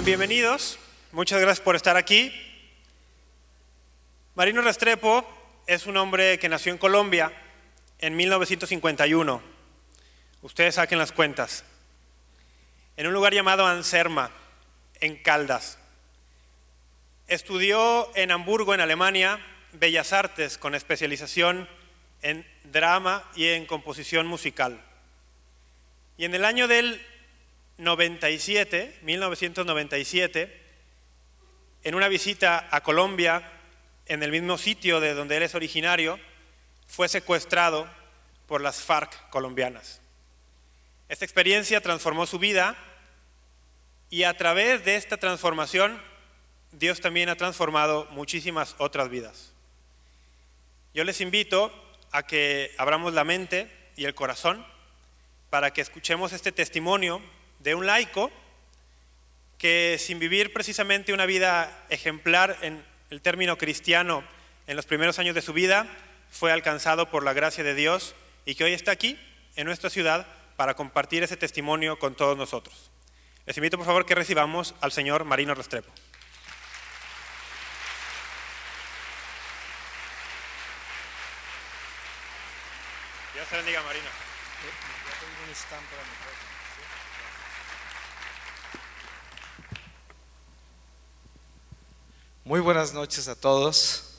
Bien, bienvenidos. Muchas gracias por estar aquí. Marino Restrepo es un hombre que nació en Colombia en 1951. Ustedes saquen las cuentas. En un lugar llamado Anserma, en Caldas. Estudió en Hamburgo, en Alemania, Bellas Artes con especialización en drama y en composición musical. Y en el año del 1997, en una visita a Colombia, en el mismo sitio de donde él es originario, fue secuestrado por las FARC colombianas. Esta experiencia transformó su vida y a través de esta transformación, Dios también ha transformado muchísimas otras vidas. Yo les invito a que abramos la mente y el corazón para que escuchemos este testimonio de un laico que, sin vivir precisamente una vida ejemplar en el término cristiano en los primeros años de su vida, fue alcanzado por la gracia de Dios y que hoy está aquí en nuestra ciudad para compartir ese testimonio con todos nosotros. Les invito por favor que recibamos al señor Marino Restrepo. Dios te bendiga, Marino. Muy buenas noches a todos.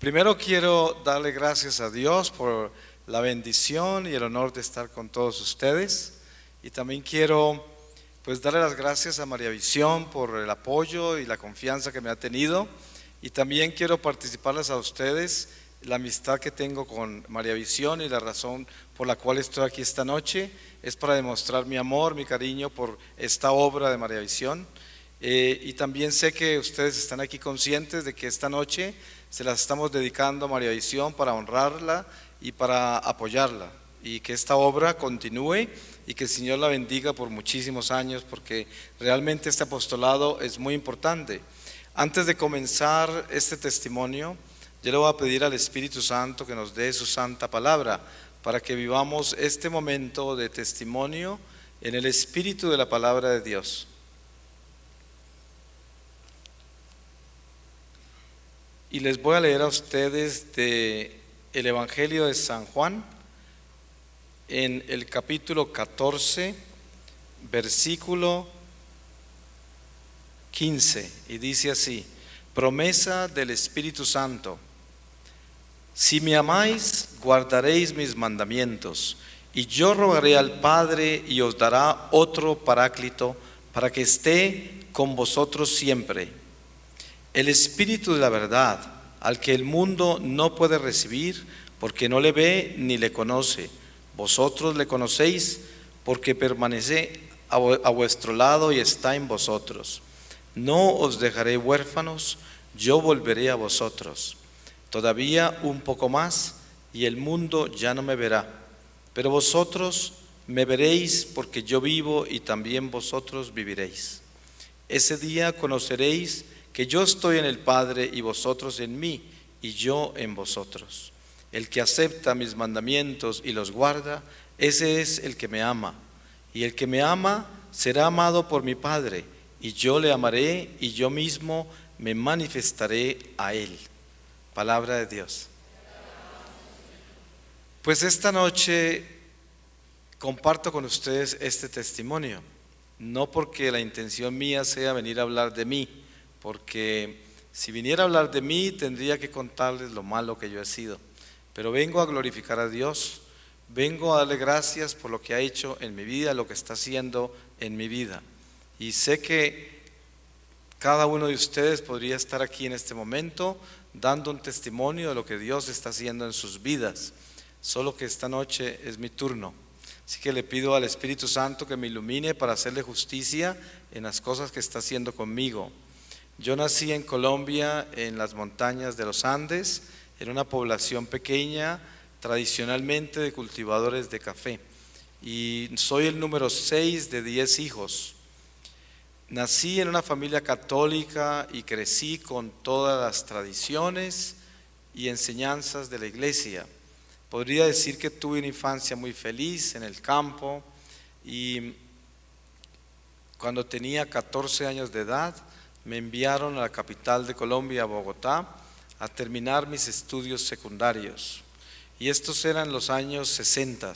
Primero quiero darle gracias a Dios por la bendición y el honor de estar con todos ustedes. Y también quiero darle las gracias a María Visión por el apoyo y la confianza que me ha tenido. Y también quiero participarles a ustedes la amistad que tengo con María Visión, y la razón por la cual estoy aquí esta noche es para demostrar mi amor, mi cariño por esta obra de María Visión. Y también sé que ustedes están aquí conscientes de que esta noche se las estamos dedicando a María Visión para honrarla y para apoyarla, y que esta obra continúe y que el Señor la bendiga por muchísimos años, porque realmente este apostolado es muy importante. Antes de comenzar este testimonio, yo le voy a pedir al Espíritu Santo que nos dé su santa palabra para que vivamos este momento de testimonio en el espíritu de la palabra de Dios. Y les voy a leer a ustedes de el Evangelio de San Juan, en el capítulo 14, versículo 15, y dice así: promesa del Espíritu Santo. Si me amáis, guardaréis mis mandamientos, y yo rogaré al Padre y os dará otro Paráclito para que esté con vosotros siempre. El Espíritu de la verdad, al que el mundo no puede recibir porque no le ve ni le conoce. Vosotros le conocéis porque permanece a vuestro lado y está en vosotros. No os dejaré huérfanos, yo volveré a vosotros. Todavía un poco más y el mundo ya no me verá, pero vosotros me veréis porque yo vivo y también vosotros viviréis. Ese día conoceréis que yo estoy en el Padre y vosotros en mí y yo en vosotros. El que acepta mis mandamientos y los guarda, ese es el que me ama. Y el que me ama será amado por mi Padre, y yo le amaré y yo mismo me manifestaré a él. Palabra de Dios. Pues esta noche comparto con ustedes este testimonio, no porque la intención mía sea venir a hablar de mí, porque si viniera a hablar de mí tendría que contarles lo malo que yo he sido, pero vengo a glorificar a Dios, vengo a darle gracias por lo que ha hecho en mi vida, lo que está haciendo en mi vida, y sé que cada uno de ustedes podría estar aquí en este momento dando un testimonio de lo que Dios está haciendo en sus vidas, solo que esta noche es mi turno. Así que le pido al Espíritu Santo que me ilumine para hacerle justicia en las cosas que está haciendo conmigo. Yo nací en Colombia, en las montañas de los Andes, en una población pequeña, tradicionalmente de cultivadores de café, y soy el número 6 de 10 hijos. Nací en una familia católica y crecí con todas las tradiciones y enseñanzas de la iglesia. Podría decir que tuve una infancia muy feliz en el campo y cuando tenía 14 años de edad, me enviaron a la capital de Colombia, Bogotá, a terminar mis estudios secundarios. Y estos eran los años 60.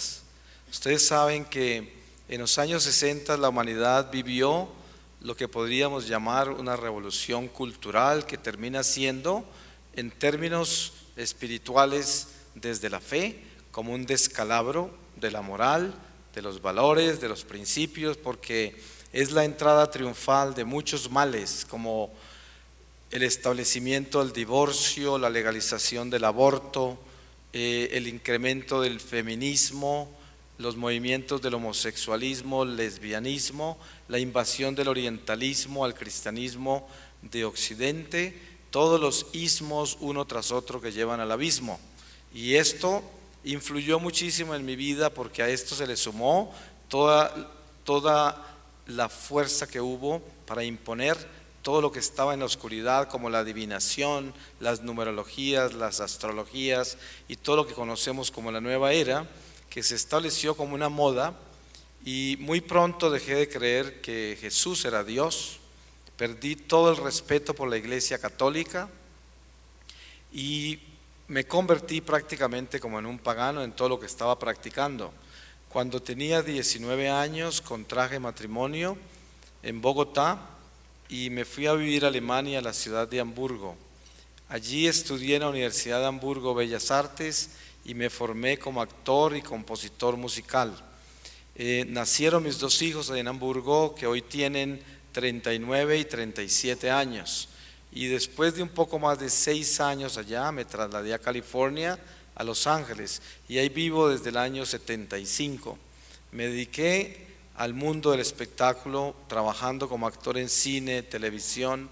Ustedes saben que en los años 60 la humanidad vivió lo que podríamos llamar una revolución cultural que termina siendo, en términos espirituales, desde la fe, como un descalabro de la moral, de los valores, de los principios, porque es la entrada triunfal de muchos males, como el establecimiento del divorcio, la legalización del aborto, el incremento del feminismo, los movimientos del homosexualismo, el lesbianismo, la invasión del orientalismo al cristianismo de Occidente, todos los ismos uno tras otro que llevan al abismo. Y esto influyó muchísimo en mi vida, porque a esto se le sumó toda la fuerza que hubo para imponer todo lo que estaba en la oscuridad, como la adivinación, las numerologías, las astrologías y todo lo que conocemos como la nueva era, que se estableció como una moda, y muy pronto dejé de creer que Jesús era Dios, perdí todo el respeto por la Iglesia Católica y me convertí prácticamente como en un pagano en todo lo que estaba practicando. Cuando tenía 19 años contraje matrimonio en Bogotá y me fui a vivir a Alemania, a la ciudad de Hamburgo. Allí estudié en la Universidad de Hamburgo Bellas Artes y me formé como actor y compositor musical. Nacieron mis dos hijos en Hamburgo, que hoy tienen 39 y 37 años. Y después de un poco más de 6 años allá, me trasladé a California, a Los Ángeles, y ahí vivo desde el año 75. Me dediqué al mundo del espectáculo, trabajando como actor en cine, televisión.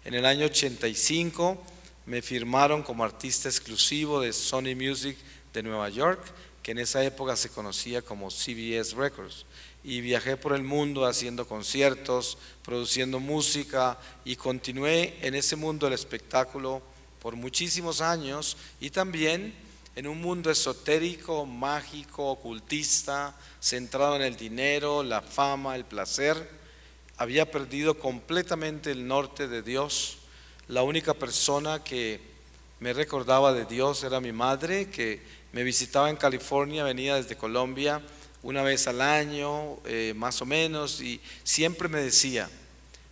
En el año 85 me firmaron como artista exclusivo de Sony Music de Nueva York, que en esa época se conocía como CBS Records, y viajé por el mundo haciendo conciertos, produciendo música, y continué en ese mundo del espectáculo por muchísimos años, y también en un mundo esotérico, mágico, ocultista, centrado en el dinero, la fama, el placer. Había perdido completamente el norte de Dios. La única persona que me recordaba de Dios era mi madre, que me visitaba en California, venía desde Colombia una vez al año, más o menos, y siempre me decía: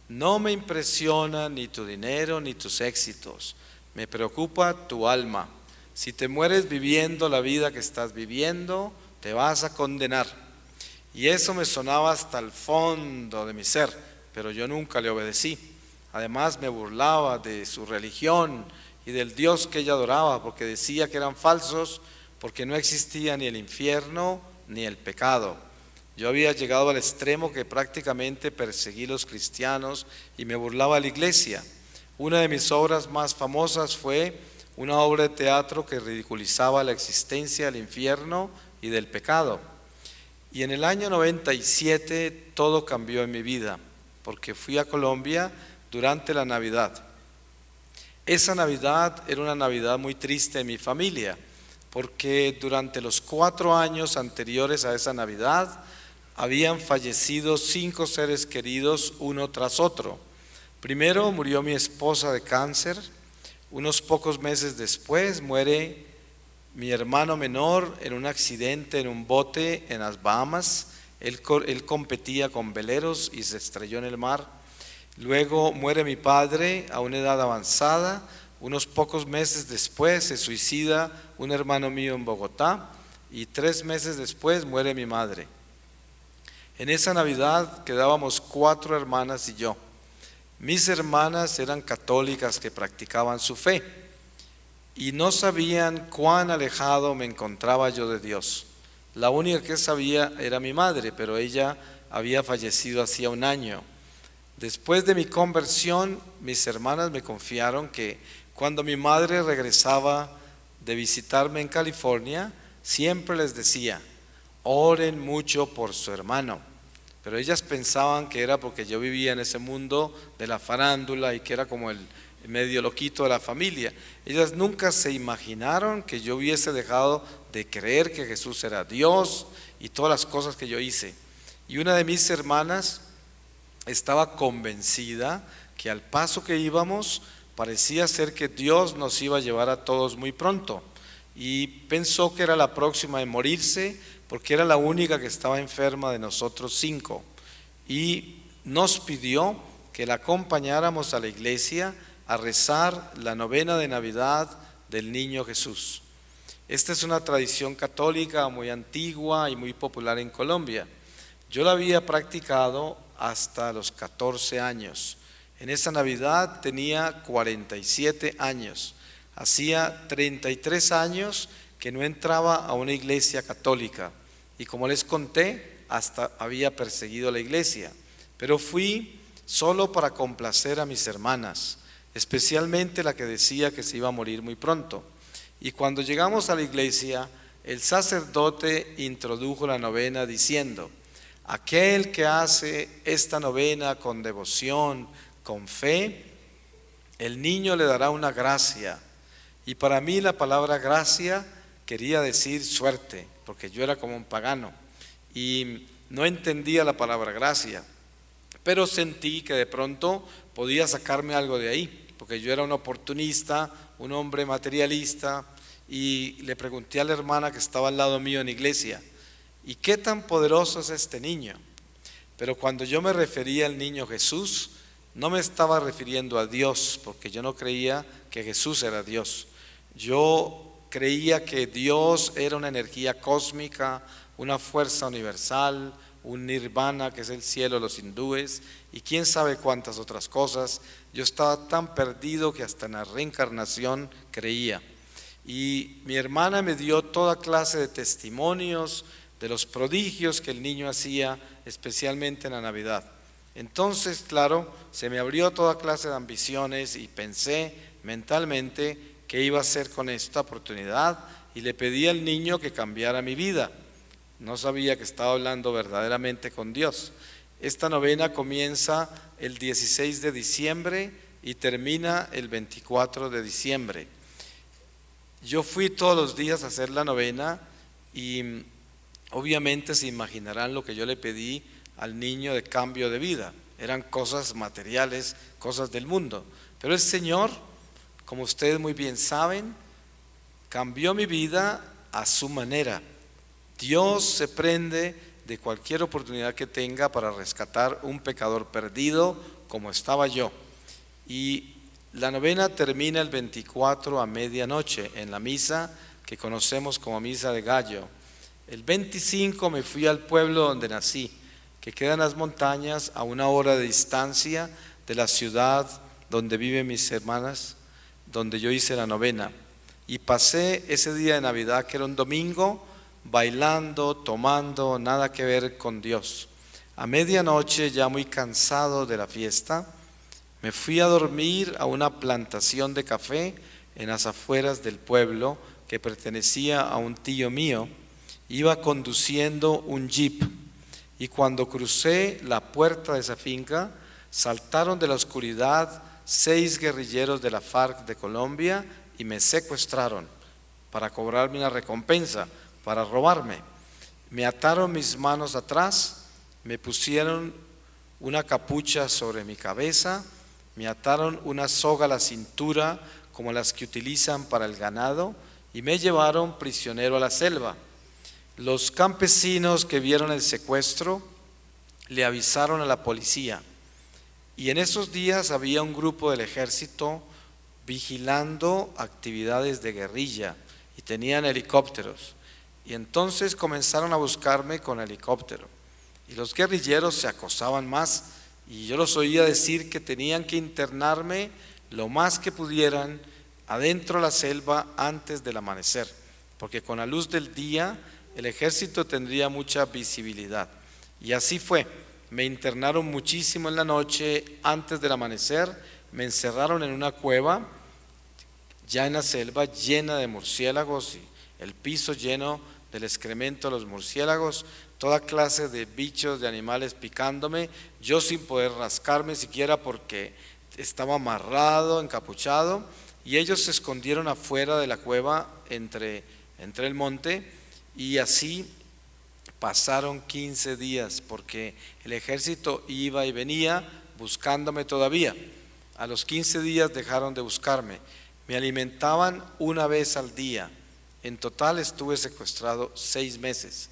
no me impresiona ni tu dinero ni tus éxitos, me preocupa tu alma. Si te mueres viviendo la vida que estás viviendo, te vas a condenar. Y eso me sonaba hasta el fondo de mi ser, pero yo nunca le obedecí. Además me burlaba de su religión y del Dios que ella adoraba, porque decía que eran falsos, porque no existía ni el infierno ni el pecado. Yo había llegado al extremo que prácticamente perseguí a los cristianos y me burlaba de la iglesia. Una de mis obras más famosas fue una obra de teatro que ridiculizaba la existencia del infierno y del pecado. Y en el año 97 todo cambió en mi vida, porque fui a Colombia durante la Navidad. Esa Navidad era una Navidad muy triste en mi familia, porque durante los 4 años anteriores a esa Navidad habían fallecido 5 seres queridos uno tras otro. Primero murió mi esposa de cáncer. Unos pocos meses después muere mi hermano menor en un accidente en un bote en las Bahamas. Él competía con veleros y se estrelló en el mar. Luego muere mi padre a una edad avanzada. Unos pocos meses después se suicida un hermano mío en Bogotá, y 3 meses después muere mi madre. En esa Navidad quedábamos 4 hermanas y yo. Mis hermanas eran católicas que practicaban su fe y no sabían cuán alejado me encontraba yo de Dios. La única que sabía era mi madre, pero ella había fallecido hacía 1 año. Después de mi conversión, mis hermanas me confiaron que cuando mi madre regresaba de visitarme en California, siempre les decía: oren mucho por su hermano. Pero ellas pensaban que era porque yo vivía en ese mundo de la farándula y que era como el medio loquito de la familia. Ellas nunca se imaginaron que yo hubiese dejado de creer que Jesús era Dios y todas las cosas que yo hice. Y una de mis hermanas estaba convencida que al paso que íbamos parecía ser que Dios nos iba a llevar a todos muy pronto, y pensó que era la próxima en morirse porque era la única que estaba enferma de nosotros 5, y nos pidió que la acompañáramos a la iglesia a rezar la novena de Navidad del Niño Jesús. Esta es una tradición católica muy antigua y muy popular en Colombia. Yo la había practicado hasta los 14 años. En esa Navidad tenía 47 años. Hacía 33 años que no entraba a una iglesia católica. Y como les conté, hasta había perseguido la iglesia. Pero fui solo para complacer a mis hermanas, especialmente la que decía que se iba a morir muy pronto. Y cuando llegamos a la iglesia, el sacerdote introdujo la novena diciendo: aquel que hace esta novena con devoción, con fe, el niño le dará una gracia. Y para mí la palabra gracia quería decir suerte, porque yo era como un pagano y no entendía la palabra gracia, pero sentí que de pronto podía sacarme algo de ahí, porque yo era un oportunista, un hombre materialista, y le pregunté a la hermana que estaba al lado mío en la iglesia: ¿y qué tan poderoso es este niño? Pero cuando yo me refería al niño Jesús, no me estaba refiriendo a Dios, porque yo no creía que Jesús era Dios. Yo creía que Dios era una energía cósmica, una fuerza universal, un nirvana, que es el cielo de los hindúes, y quién sabe cuántas otras cosas. Yo estaba tan perdido que hasta en la reencarnación creía. Y mi hermana me dio toda clase de testimonios de los prodigios que el niño hacía, especialmente en la Navidad. Entonces, claro, se me abrió toda clase de ambiciones y pensé mentalmente qué iba a hacer con esta oportunidad, y le pedí al niño que cambiara mi vida. No sabía que estaba hablando verdaderamente con Dios. Esta novena comienza el 16 de diciembre y termina el 24 de diciembre. Yo fui todos los días a hacer la novena y obviamente se imaginarán lo que yo le pedí al niño de cambio de vida. Eran cosas materiales, cosas del mundo. Pero el Señor, como ustedes muy bien saben, cambió mi vida a su manera. Dios se prende de cualquier oportunidad que tenga para rescatar un pecador perdido como estaba yo. Y la novena termina el 24 a medianoche en la misa que conocemos como misa de gallo. El 25 me fui al pueblo donde nací, que queda en las montañas a 1 hora de distancia de la ciudad donde viven mis hermanas, donde yo hice la novena. Y pasé ese día de Navidad, que era un domingo, bailando, tomando, nada que ver con Dios. A medianoche, ya muy cansado de la fiesta, me fui a dormir a una plantación de café en las afueras del pueblo que pertenecía a un tío mío. Iba conduciendo un jeep y cuando crucé la puerta de esa finca, saltaron de la oscuridad 6 guerrilleros de la FARC de Colombia y me secuestraron para cobrarme una recompensa, para robarme. Me ataron mis manos atrás, me pusieron una capucha sobre mi cabeza, me ataron una soga a la cintura como las que utilizan para el ganado y me llevaron prisionero a la selva. Los campesinos que vieron el secuestro le avisaron a la policía, y en esos días había un grupo del ejército vigilando actividades de guerrilla y tenían helicópteros, y entonces comenzaron a buscarme con helicóptero, y los guerrilleros se acosaban más, y yo los oía decir que tenían que internarme lo más que pudieran adentro de la selva antes del amanecer, porque con la luz del día el ejército tendría mucha visibilidad. Y así fue. Me internaron muchísimo en la noche antes del amanecer, me encerraron en una cueva ya en la selva llena de murciélagos y el piso lleno del excremento de los murciélagos, toda clase de bichos, de animales picándome, yo sin poder rascarme siquiera porque estaba amarrado, encapuchado, y ellos se escondieron afuera de la cueva entre el monte, y así Pasaron 15 días porque el ejército iba y venía buscándome todavía. A los 15 días dejaron de buscarme. Me alimentaban una vez al día. En total estuve secuestrado 6 meses.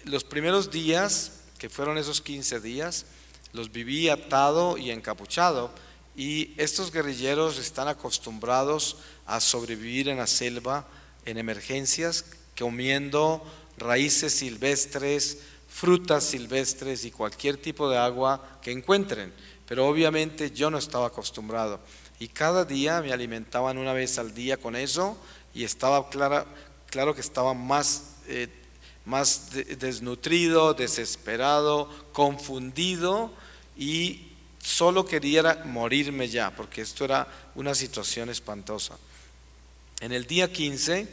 Los primeros días, que fueron esos 15 días, los viví atado y encapuchado, y estos guerrilleros están acostumbrados a sobrevivir en la selva en emergencias, comiendo raíces silvestres, frutas silvestres y cualquier tipo de agua que encuentren, pero obviamente yo no estaba acostumbrado, y cada día me alimentaban una vez al día con eso, y estaba claro que estaba más desnutrido, desesperado, confundido, y solo quería morirme ya, porque esto era una situación espantosa. En el día 15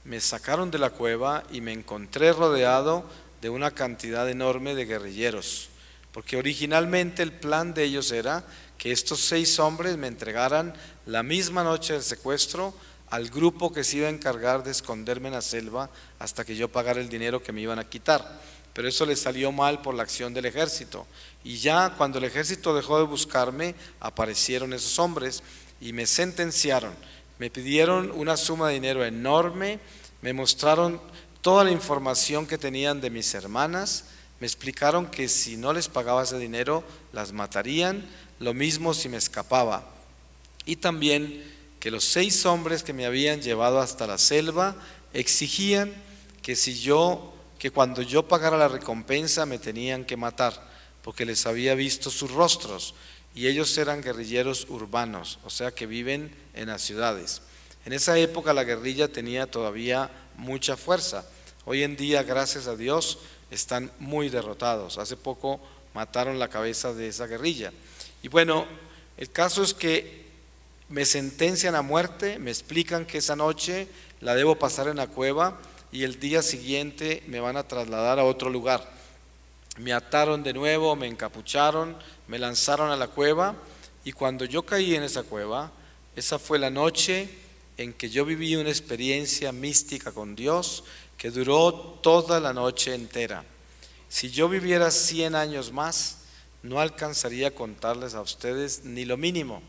me sacaron de la cueva y me encontré rodeado de una cantidad enorme de guerrilleros, porque originalmente el plan de ellos era que estos 6 hombres me entregaran la misma noche del secuestro al grupo que se iba a encargar de esconderme en la selva hasta que yo pagara el dinero que me iban a quitar. Pero eso les salió mal por la acción del ejército, y ya cuando el ejército dejó de buscarme, aparecieron esos hombres y me sentenciaron. Me pidieron una suma de dinero enorme, me mostraron toda la información que tenían de mis hermanas, me explicaron que si no les pagaba ese dinero las matarían, lo mismo si me escapaba, y también que los 6 hombres que me habían llevado hasta la selva exigían que cuando yo pagara la recompensa me tenían que matar, porque les había visto sus rostros, y ellos eran guerrilleros urbanos, o sea que viven en las ciudades. En esa época la guerrilla tenía todavía mucha fuerza. Hoy en día, gracias a Dios, están muy derrotados. Hace poco mataron la cabeza de esa guerrilla. Y bueno, el caso es que me sentencian a muerte, me explican que esa noche la debo pasar en la cueva y el día siguiente me van a trasladar a otro lugar. Me ataron de nuevo, me encapucharon, me lanzaron a la cueva, y cuando yo caí en esa cueva, esa fue la noche en que yo viví una experiencia mística con Dios que duró toda la noche entera. Si yo viviera 100 años más, no alcanzaría a contarles a ustedes ni lo mínimo.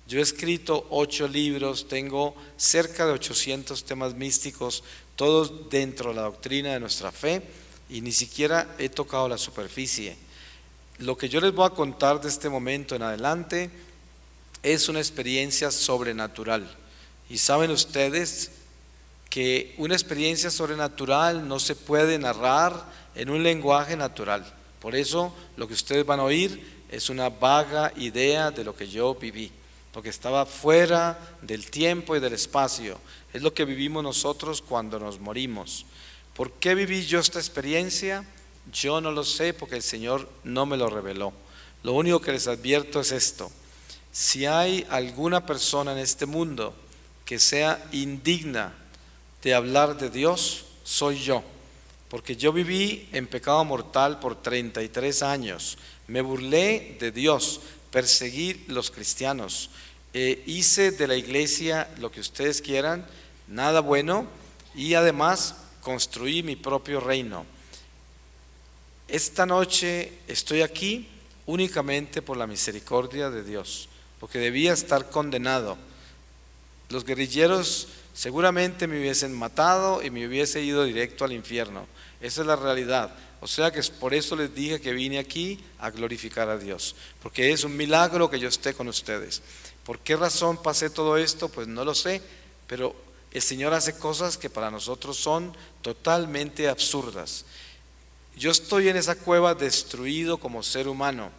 Yo he escrito 8 libros, tengo cerca de 800 temas místicos, todos dentro de la doctrina de nuestra fe, y ni siquiera he tocado la superficie. Lo que yo les voy a contar de este momento en adelante es una experiencia sobrenatural. Y saben ustedes que una experiencia sobrenatural no se puede narrar en un lenguaje natural. Por eso lo que ustedes van a oír es una vaga idea de lo que yo viví, lo que estaba fuera del tiempo y del espacio. Es lo que vivimos nosotros cuando nos morimos. ¿Por qué viví yo esta experiencia? Yo no lo sé, porque el Señor no me lo reveló. Lo único que les advierto es esto: si hay alguna persona en este mundo que sea indigna de hablar de Dios, soy yo, porque yo viví en pecado mortal por 33 años, me burlé de Dios, perseguí los cristianos, hice de la iglesia lo que ustedes quieran, nada bueno, y además construí mi propio reino. Esta noche estoy aquí únicamente por la misericordia de Dios, porque debía estar condenado. Los guerrilleros seguramente me hubiesen matado y me hubiese ido directo al infierno. Esa es la realidad. O sea que es por eso les dije que vine aquí a glorificar a Dios, porque es un milagro que yo esté con ustedes. ¿Por qué razón pasé todo esto? Pues no lo sé, pero el Señor hace cosas que para nosotros son totalmente absurdas. Yo estoy en esa cueva destruido como ser humano.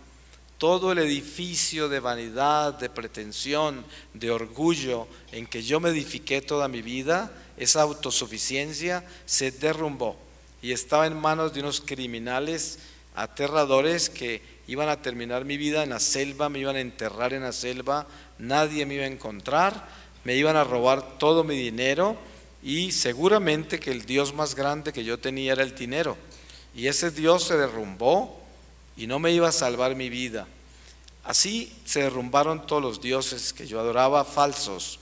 Todo el edificio de vanidad, de pretensión, de orgullo en que yo me edifiqué toda mi vida, esa autosuficiencia se derrumbó y estaba en manos de unos criminales aterradores que iban a terminar mi vida en la selva, me iban a enterrar en la selva, nadie me iba a encontrar, me iban a robar todo mi dinero, y seguramente que el Dios más grande que yo tenía era el dinero, y ese Dios se derrumbó y no me iba a salvar mi vida. Así se derrumbaron todos los dioses que yo adoraba, falsos.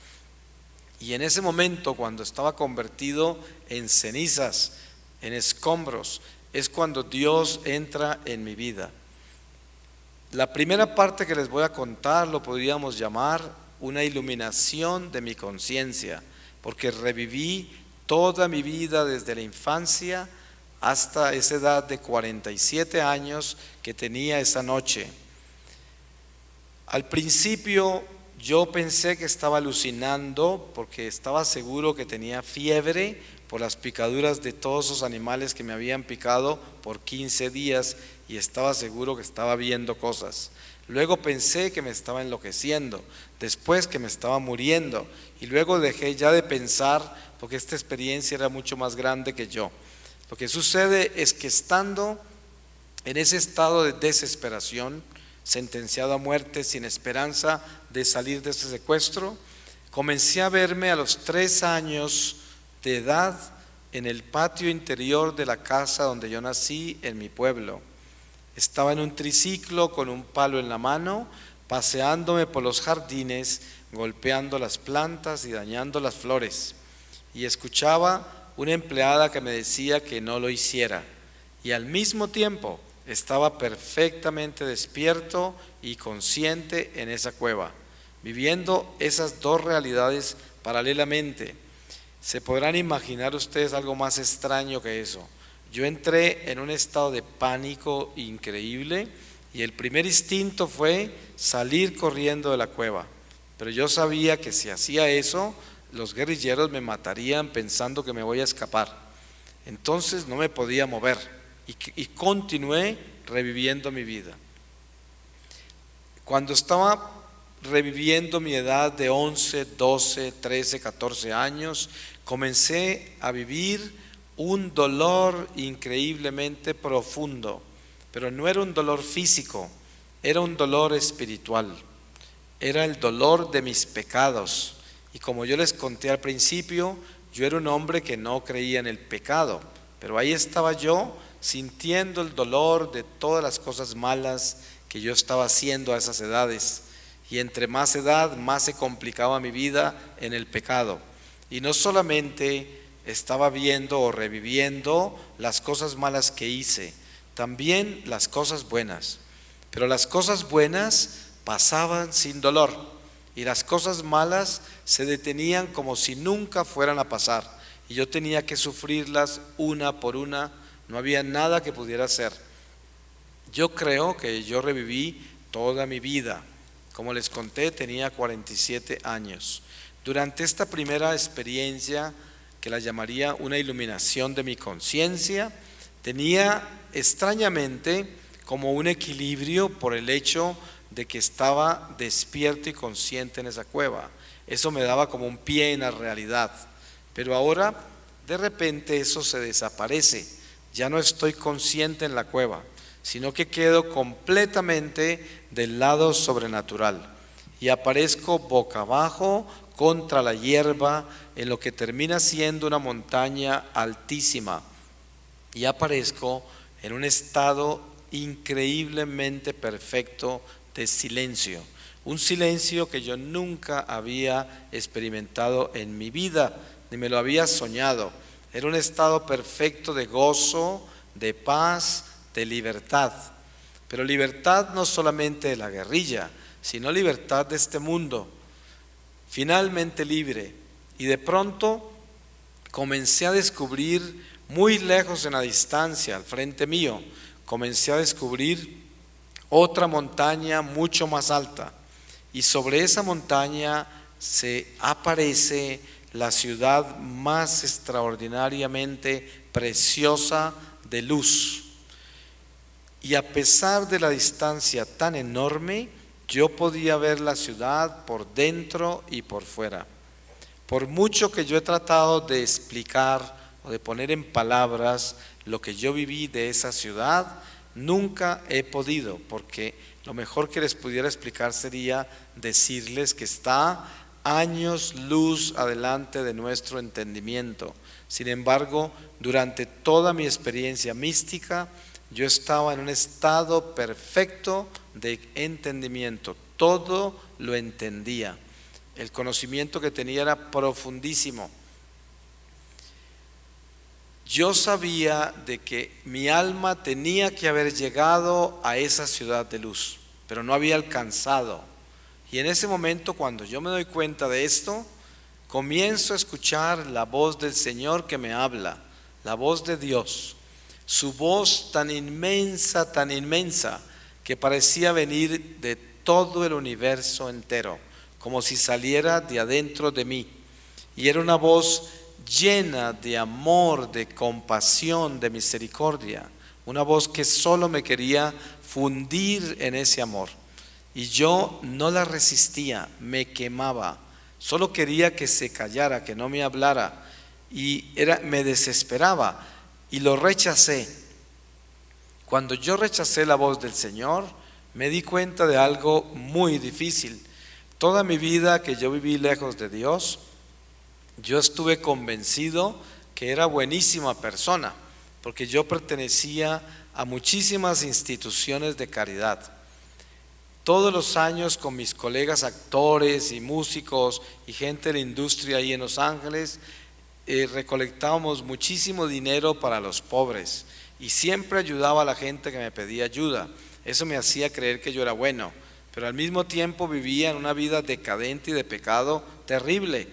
Y en ese momento, cuando estaba convertido en cenizas, en escombros, es cuando Dios entra en mi vida. La primera parte que les voy a contar lo podríamos llamar una iluminación de mi conciencia, porque reviví toda mi vida desde la infancia hasta esa edad de 47 años que tenía esa noche. Al principio yo pensé que estaba alucinando porque estaba seguro que tenía fiebre por las picaduras de todos esos animales que me habían picado por 15 días y estaba seguro que estaba viendo cosas. Luego pensé que me estaba enloqueciendo, después que me estaba muriendo y luego dejé ya de pensar porque esta experiencia era mucho más grande que yo. Lo que sucede es que estando en ese estado de desesperación, sentenciado a muerte sin esperanza de salir de ese secuestro, comencé a verme a los 3 años de edad en el patio interior de la casa donde yo nací en mi pueblo. Estaba en un triciclo con un palo en la mano, paseándome por los jardines, golpeando las plantas y dañando las flores. Y escuchaba una empleada que me decía que no lo hiciera. Y al mismo tiempo estaba perfectamente despierto y consciente en esa cueva, viviendo esas dos realidades paralelamente. Se podrán imaginar ustedes algo más extraño que eso. Yo entré en un estado de pánico increíble y el primer instinto fue salir corriendo de la cueva. Pero yo sabía que si hacía eso, los guerrilleros me matarían pensando que me voy a escapar. Entonces no me podía mover y continué reviviendo mi vida. Cuando estaba reviviendo mi edad de 11, 12, 13, 14 años, comencé a vivir un dolor increíblemente profundo, pero no era un dolor físico, era un dolor espiritual, era el dolor de mis pecados. Y como yo les conté al principio, yo era un hombre que no creía en el pecado, pero ahí estaba yo sintiendo el dolor de todas las cosas malas que yo estaba haciendo a esas edades. Y entre más edad, más se complicaba mi vida en el pecado. Y no solamente estaba viendo o reviviendo las cosas malas que hice, también las cosas buenas. Pero las cosas buenas pasaban sin dolor y las cosas malas se detenían como si nunca fueran a pasar. Y yo tenía que sufrirlas una por una, no había nada que pudiera hacer. Yo creo que yo reviví toda mi vida. Como les conté, tenía 47 años. Durante esta primera experiencia, que la llamaría una iluminación de mi conciencia, tenía extrañamente como un equilibrio por el hecho de que estaba despierto y consciente en esa cueva. Eso me daba como un pie en la realidad. Pero ahora, de repente, eso se desaparece. Ya no estoy consciente en la cueva, sino que quedo completamente del lado sobrenatural y aparezco boca abajo contra la hierba en lo que termina siendo una montaña altísima y aparezco en un estado increíblemente perfecto de silencio, un silencio que yo nunca había experimentado en mi vida, ni me lo había soñado. Era un estado perfecto de gozo, de paz, de libertad, pero libertad no solamente de la guerrilla, sino libertad de este mundo, finalmente libre. Y de pronto comencé a descubrir muy lejos en la distancia, al frente mío, comencé a descubrir otra montaña mucho más alta, y sobre esa montaña se aparece la ciudad más extraordinariamente preciosa de luz. Y a pesar de la distancia tan enorme, yo podía ver la ciudad por dentro y por fuera. Por mucho que yo he tratado de explicar o de poner en palabras lo que yo viví de esa ciudad, nunca he podido, porque lo mejor que les pudiera explicar sería decirles que está años luz adelante de nuestro entendimiento. Sin embargo, durante toda mi experiencia mística, yo estaba en un estado perfecto de entendimiento, todo lo entendía. El conocimiento que tenía era profundísimo. yo sabía de que mi alma tenía que haber llegado a esa ciudad de luz, pero no había alcanzado. Y en ese momento, cuando yo me doy cuenta de esto, comienzo a escuchar la voz del Señor que me habla, la voz de Dios, su voz tan inmensa, que parecía venir de todo el universo entero, como si saliera de adentro de mí. Y era una voz llena de amor, de compasión, de misericordia, una voz que solo me quería fundir en ese amor. Y yo no la resistía, me quemaba, solo quería que se callara, que no me hablara, y me desesperaba y lo rechacé. Cuando yo rechacé la voz del Señor, me di cuenta de algo muy difícil. Toda mi vida que yo viví lejos de Dios, yo estuve convencido que era buenísima persona, porque yo pertenecía a muchísimas instituciones de caridad. Todos los años con mis colegas actores y músicos y gente de la industria ahí en Los Ángeles, recolectábamos muchísimo dinero para los pobres y siempre ayudaba a la gente que me pedía ayuda. Eso me hacía creer que yo era bueno, pero al mismo tiempo vivía en una vida decadente y de pecado terrible.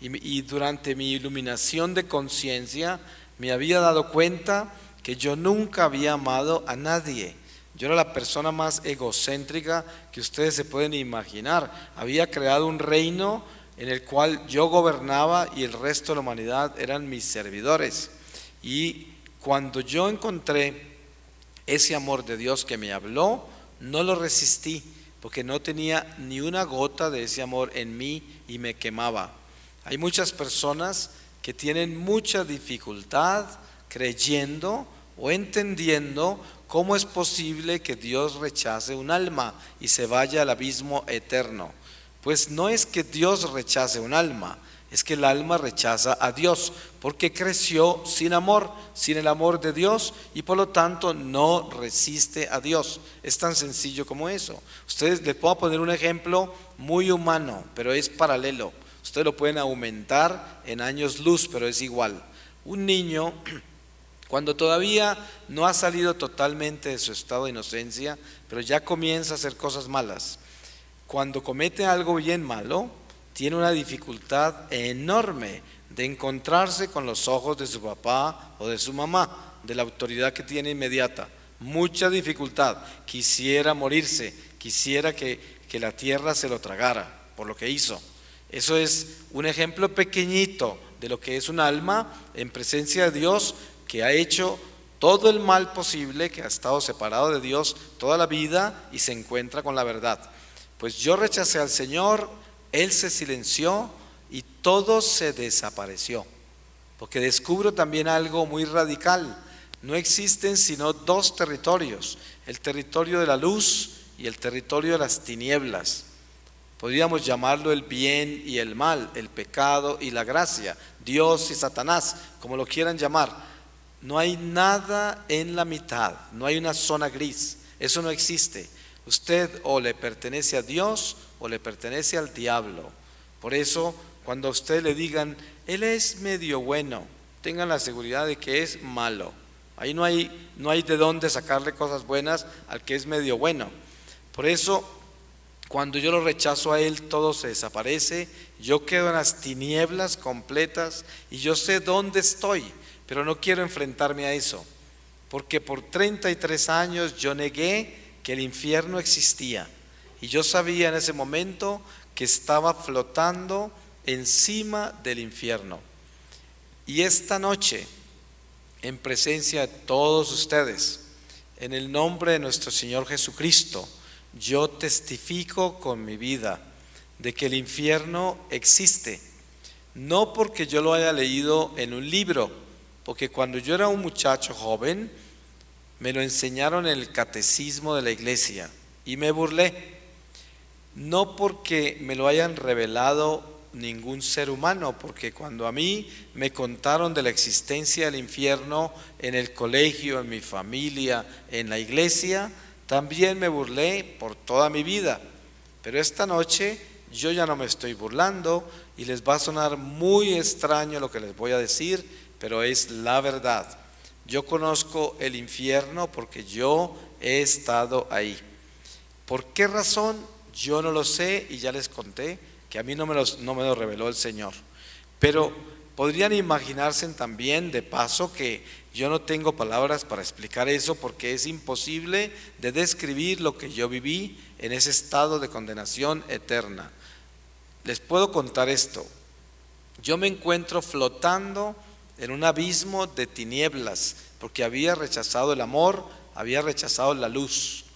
Y durante mi iluminación de conciencia me había dado cuenta que yo nunca había amado a nadie. Yo era la persona más egocéntrica que ustedes se pueden imaginar. Había creado un reino en el cual yo gobernaba y el resto de la humanidad eran mis servidores. Y cuando yo encontré ese amor de Dios que me habló, no lo resistí, porque no tenía ni una gota de ese amor en mí y me quemaba. Hay muchas personas que tienen mucha dificultad creyendo o entendiendo cómo es posible que Dios rechace un alma y se vaya al abismo eterno. Pues no es que Dios rechace un alma, es que el alma rechaza a Dios, porque creció sin amor, sin el amor de Dios, y por lo tanto no resiste a Dios. Es tan sencillo como eso. Ustedes les puedo poner un ejemplo muy humano, pero es paralelo. Ustedes lo pueden aumentar en años luz, pero es igual. Un niño, cuando todavía no ha salido totalmente de su estado de inocencia, pero ya comienza a hacer cosas malas, cuando comete algo bien malo, tiene una dificultad enorme de encontrarse con los ojos de su papá o de su mamá, de la autoridad que tiene inmediata. Mucha dificultad. Quisiera morirse, quisiera que la tierra se lo tragara por lo que hizo. Eso es un ejemplo pequeñito de lo que es un alma en presencia de Dios, que ha hecho todo el mal posible, que ha estado separado de Dios toda la vida y se encuentra con la verdad. Pues yo rechacé al Señor, Él se silenció y todo se desapareció. Porque descubro también algo muy radical. No existen sino dos territorios: el territorio de la luz y el territorio de las tinieblas. Podríamos llamarlo el bien y el mal, el pecado y la gracia, Dios y Satanás, como lo quieran llamar. No hay nada en la mitad, no hay una zona gris, eso no existe. Usted o le pertenece a Dios o le pertenece al diablo. Por eso, cuando a usted le digan, Él es medio bueno, tengan la seguridad de que es malo. Ahí no hay de dónde sacarle cosas buenas al que es medio bueno. Por eso, cuando yo lo rechazo a Él, todo se desaparece, yo quedo en las tinieblas completas y yo sé dónde estoy, pero no quiero enfrentarme a eso, porque por 33 años yo negué que el infierno existía y yo sabía en ese momento que estaba flotando encima del infierno. Y esta noche, en presencia de todos ustedes, en el nombre de nuestro Señor Jesucristo, yo testifico con mi vida de que el infierno existe, no porque yo lo haya leído en un libro, porque cuando yo era un muchacho joven me lo enseñaron en el catecismo de la iglesia y me burlé, no porque me lo hayan revelado ningún ser humano, porque cuando a mí me contaron de la existencia del infierno en el colegio, en mi familia, en la iglesia, también me burlé por toda mi vida. Pero esta noche yo ya no me estoy burlando y les va a sonar muy extraño lo que les voy a decir, pero es la verdad. Yo conozco el infierno porque yo he estado ahí. ¿Por qué razón? Yo no lo sé y ya les conté que a mí no me lo reveló el Señor. Pero podrían imaginarse también, de paso, que yo no tengo palabras para explicar eso porque es imposible de describir lo que yo viví en ese estado de condenación eterna. Les puedo contar esto. Yo me encuentro flotando en un abismo de tinieblas porque había rechazado el amor, había rechazado la luz.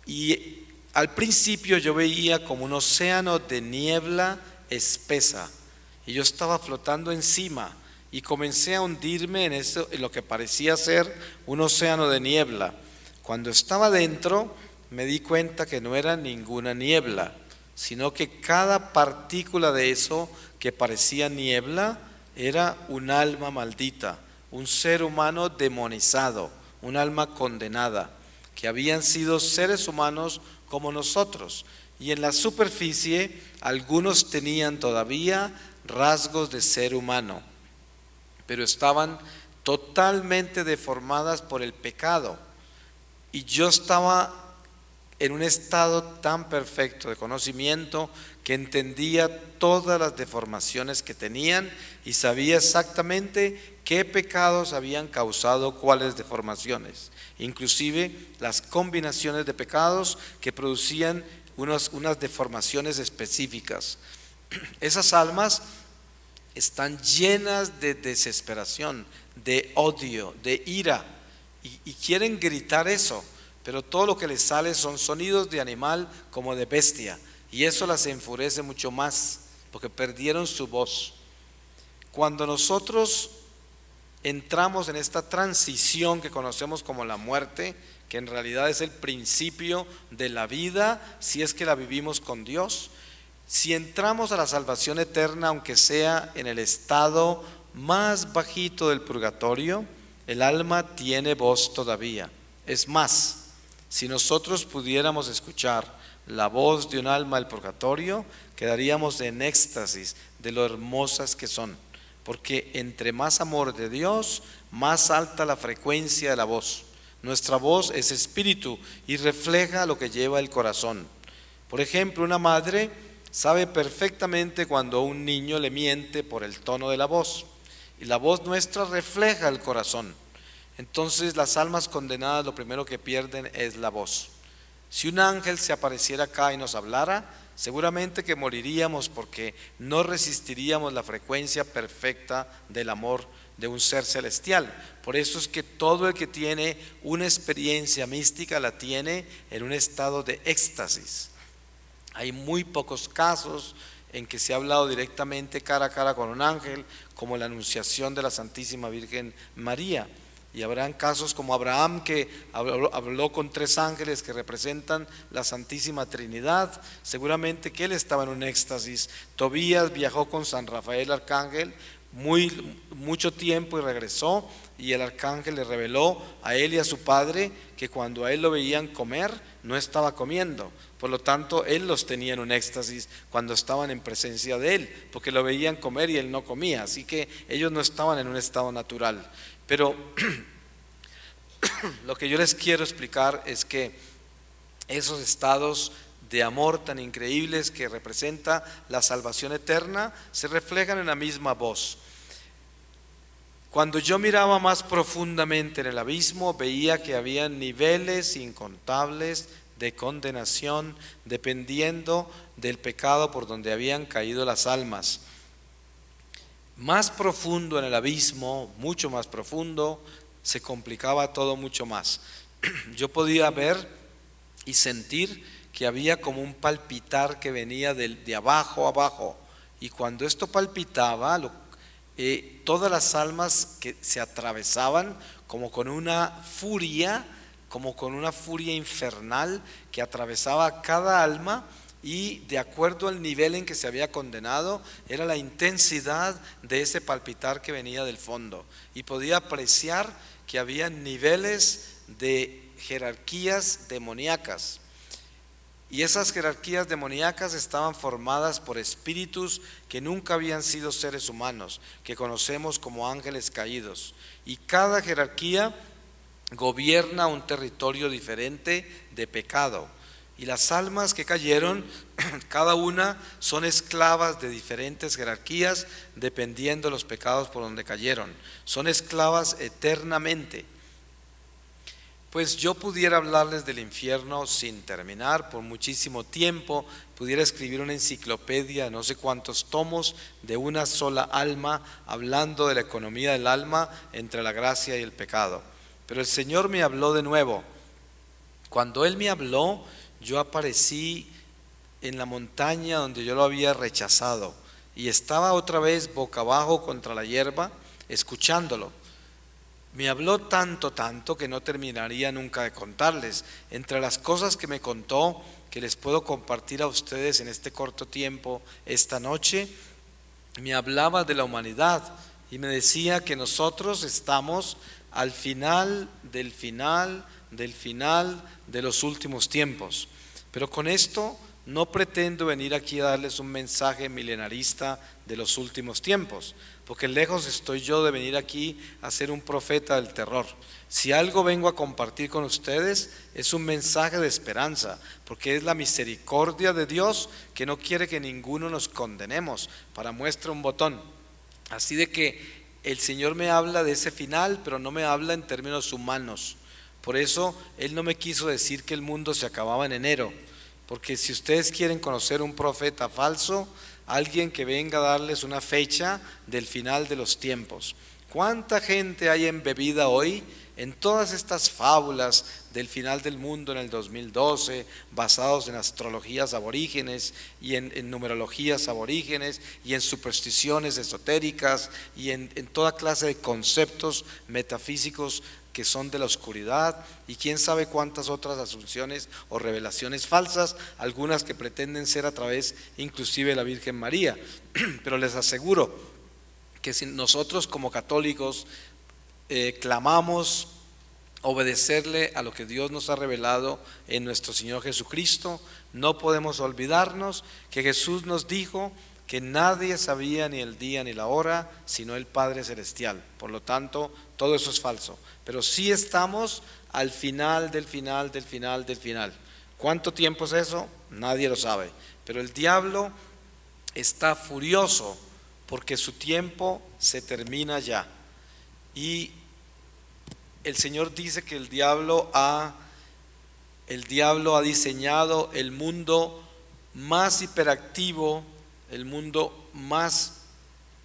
Y al principio yo veía como un océano de niebla espesa y yo estaba flotando encima y comencé a hundirme en lo que parecía ser un océano de niebla. Cuando estaba dentro me di cuenta que no era ninguna niebla, sino que cada partícula de eso que parecía niebla era un alma maldita, un ser humano demonizado, un alma condenada, que habían sido seres humanos como nosotros. Y en la superficie algunos tenían todavía rasgos de ser humano, pero estaban totalmente deformadas por el pecado. Y yo estaba en un estado tan perfecto de conocimiento que entendía todas las deformaciones que tenían y sabía exactamente qué pecados habían causado cuáles deformaciones, inclusive las combinaciones de pecados que producían unas deformaciones específicas. Esas almas están llenas de desesperación, de odio, de ira y quieren gritar eso, pero todo lo que les sale son sonidos de animal como de bestia y eso las enfurece mucho más porque perdieron su voz. Cuando nosotros entramos en esta transición que conocemos como la muerte, que en realidad es el principio de la vida si es que la vivimos con Dios, si entramos a la salvación eterna, aunque sea en el estado más bajito del purgatorio, el alma tiene voz todavía. Es más, si nosotros pudiéramos escuchar la voz de un alma del purgatorio, quedaríamos en éxtasis de lo hermosas que son, porque entre más amor de Dios, más alta la frecuencia de la voz. Nuestra voz es espíritu y refleja lo que lleva el corazón. Por ejemplo, una madre sabe perfectamente cuando un niño le miente por el tono de la voz, y la voz nuestra refleja el corazón. Entonces las almas condenadas lo primero que pierden es la voz. Si un ángel se apareciera acá y nos hablara, seguramente que moriríamos porque no resistiríamos la frecuencia perfecta del amor de un ser celestial. Por eso es que todo el que tiene una experiencia mística la tiene en un estado de éxtasis. Hay muy pocos casos en que se ha hablado directamente cara a cara con un ángel, como la anunciación de la Santísima Virgen María. Y habrán casos como Abraham, que habló con 3 ángeles que representan la Santísima Trinidad. Seguramente que él estaba en un éxtasis. Tobías viajó con San Rafael Arcángel mucho tiempo y regresó, y el arcángel le reveló a él y a su padre que cuando a él lo veían comer, no estaba comiendo. Por lo tanto, él los tenía en un éxtasis cuando estaban en presencia de él, porque lo veían comer y él no comía. Así que ellos no estaban en un estado natural. Pero lo que yo les quiero explicar es que esos estados de amor tan increíbles que representa la salvación eterna se reflejan en la misma voz. Cuando yo miraba más profundamente en el abismo, veía que había niveles incontables de condenación dependiendo del pecado por donde habían caído las almas. Más profundo en el abismo, mucho más profundo, se complicaba todo mucho más. Yo podía ver y sentir que había como un palpitar que venía de abajo a abajo, y cuando esto palpitaba, todas las almas que se atravesaban como con una furia infernal que atravesaba cada alma, y de acuerdo al nivel en que se había condenado era la intensidad de ese palpitar que venía del fondo, y podía apreciar que había niveles de jerarquías demoníacas. Y esas jerarquías demoníacas estaban formadas por espíritus que nunca habían sido seres humanos, que conocemos como ángeles caídos. Y cada jerarquía gobierna un territorio diferente de pecado. Y las almas que cayeron, cada una son esclavas de diferentes jerarquías dependiendo de los pecados por donde cayeron. Son esclavas eternamente. Pues yo pudiera hablarles del infierno sin terminar por muchísimo tiempo, pudiera escribir una enciclopedia, no sé cuántos tomos, de una sola alma, hablando de la economía del alma entre la gracia y el pecado. Pero el Señor me habló de nuevo. Cuando Él me habló, yo aparecí en la montaña donde yo lo había rechazado y estaba otra vez boca abajo contra la hierba, escuchándolo. Me habló tanto que no terminaría nunca de contarles. Entre las cosas que me contó, que les puedo compartir a ustedes en este corto tiempo, esta noche, me hablaba de la humanidad y me decía que nosotros estamos al final del final del final de los últimos tiempos. Pero con esto no pretendo venir aquí a darles un mensaje milenarista de los últimos tiempos, porque lejos estoy yo de venir aquí a ser un profeta del terror. Si algo vengo a compartir con ustedes es un mensaje de esperanza, porque es la misericordia de Dios que no quiere que ninguno nos condenemos. Para muestra un botón. Así de que el Señor me habla de ese final, pero no me habla en términos humanos. Por eso Él no me quiso decir que el mundo se acababa en enero, porque si ustedes quieren conocer un profeta falso, alguien que venga a darles una fecha del final de los tiempos. ¿Cuánta gente hay embebida hoy en todas estas fábulas del final del mundo en el 2012, basados en astrologías aborígenes y en numerologías aborígenes y en supersticiones esotéricas y en toda clase de conceptos metafísicos que son de la oscuridad, y quién sabe cuántas otras asunciones o revelaciones falsas, algunas que pretenden ser a través inclusive de la Virgen María? Pero les aseguro que si nosotros como católicos clamamos obedecerle a lo que Dios nos ha revelado en nuestro Señor Jesucristo, no podemos olvidarnos que Jesús nos dijo que nadie sabía ni el día ni la hora sino el Padre Celestial. Por lo tanto, todo eso es falso. Pero sí estamos al final del final del final del final. ¿Cuánto tiempo es eso? Nadie lo sabe. Pero el diablo está furioso porque su tiempo se termina ya. Y el Señor dice que el diablo ha diseñado el mundo más hiperactivo, el mundo más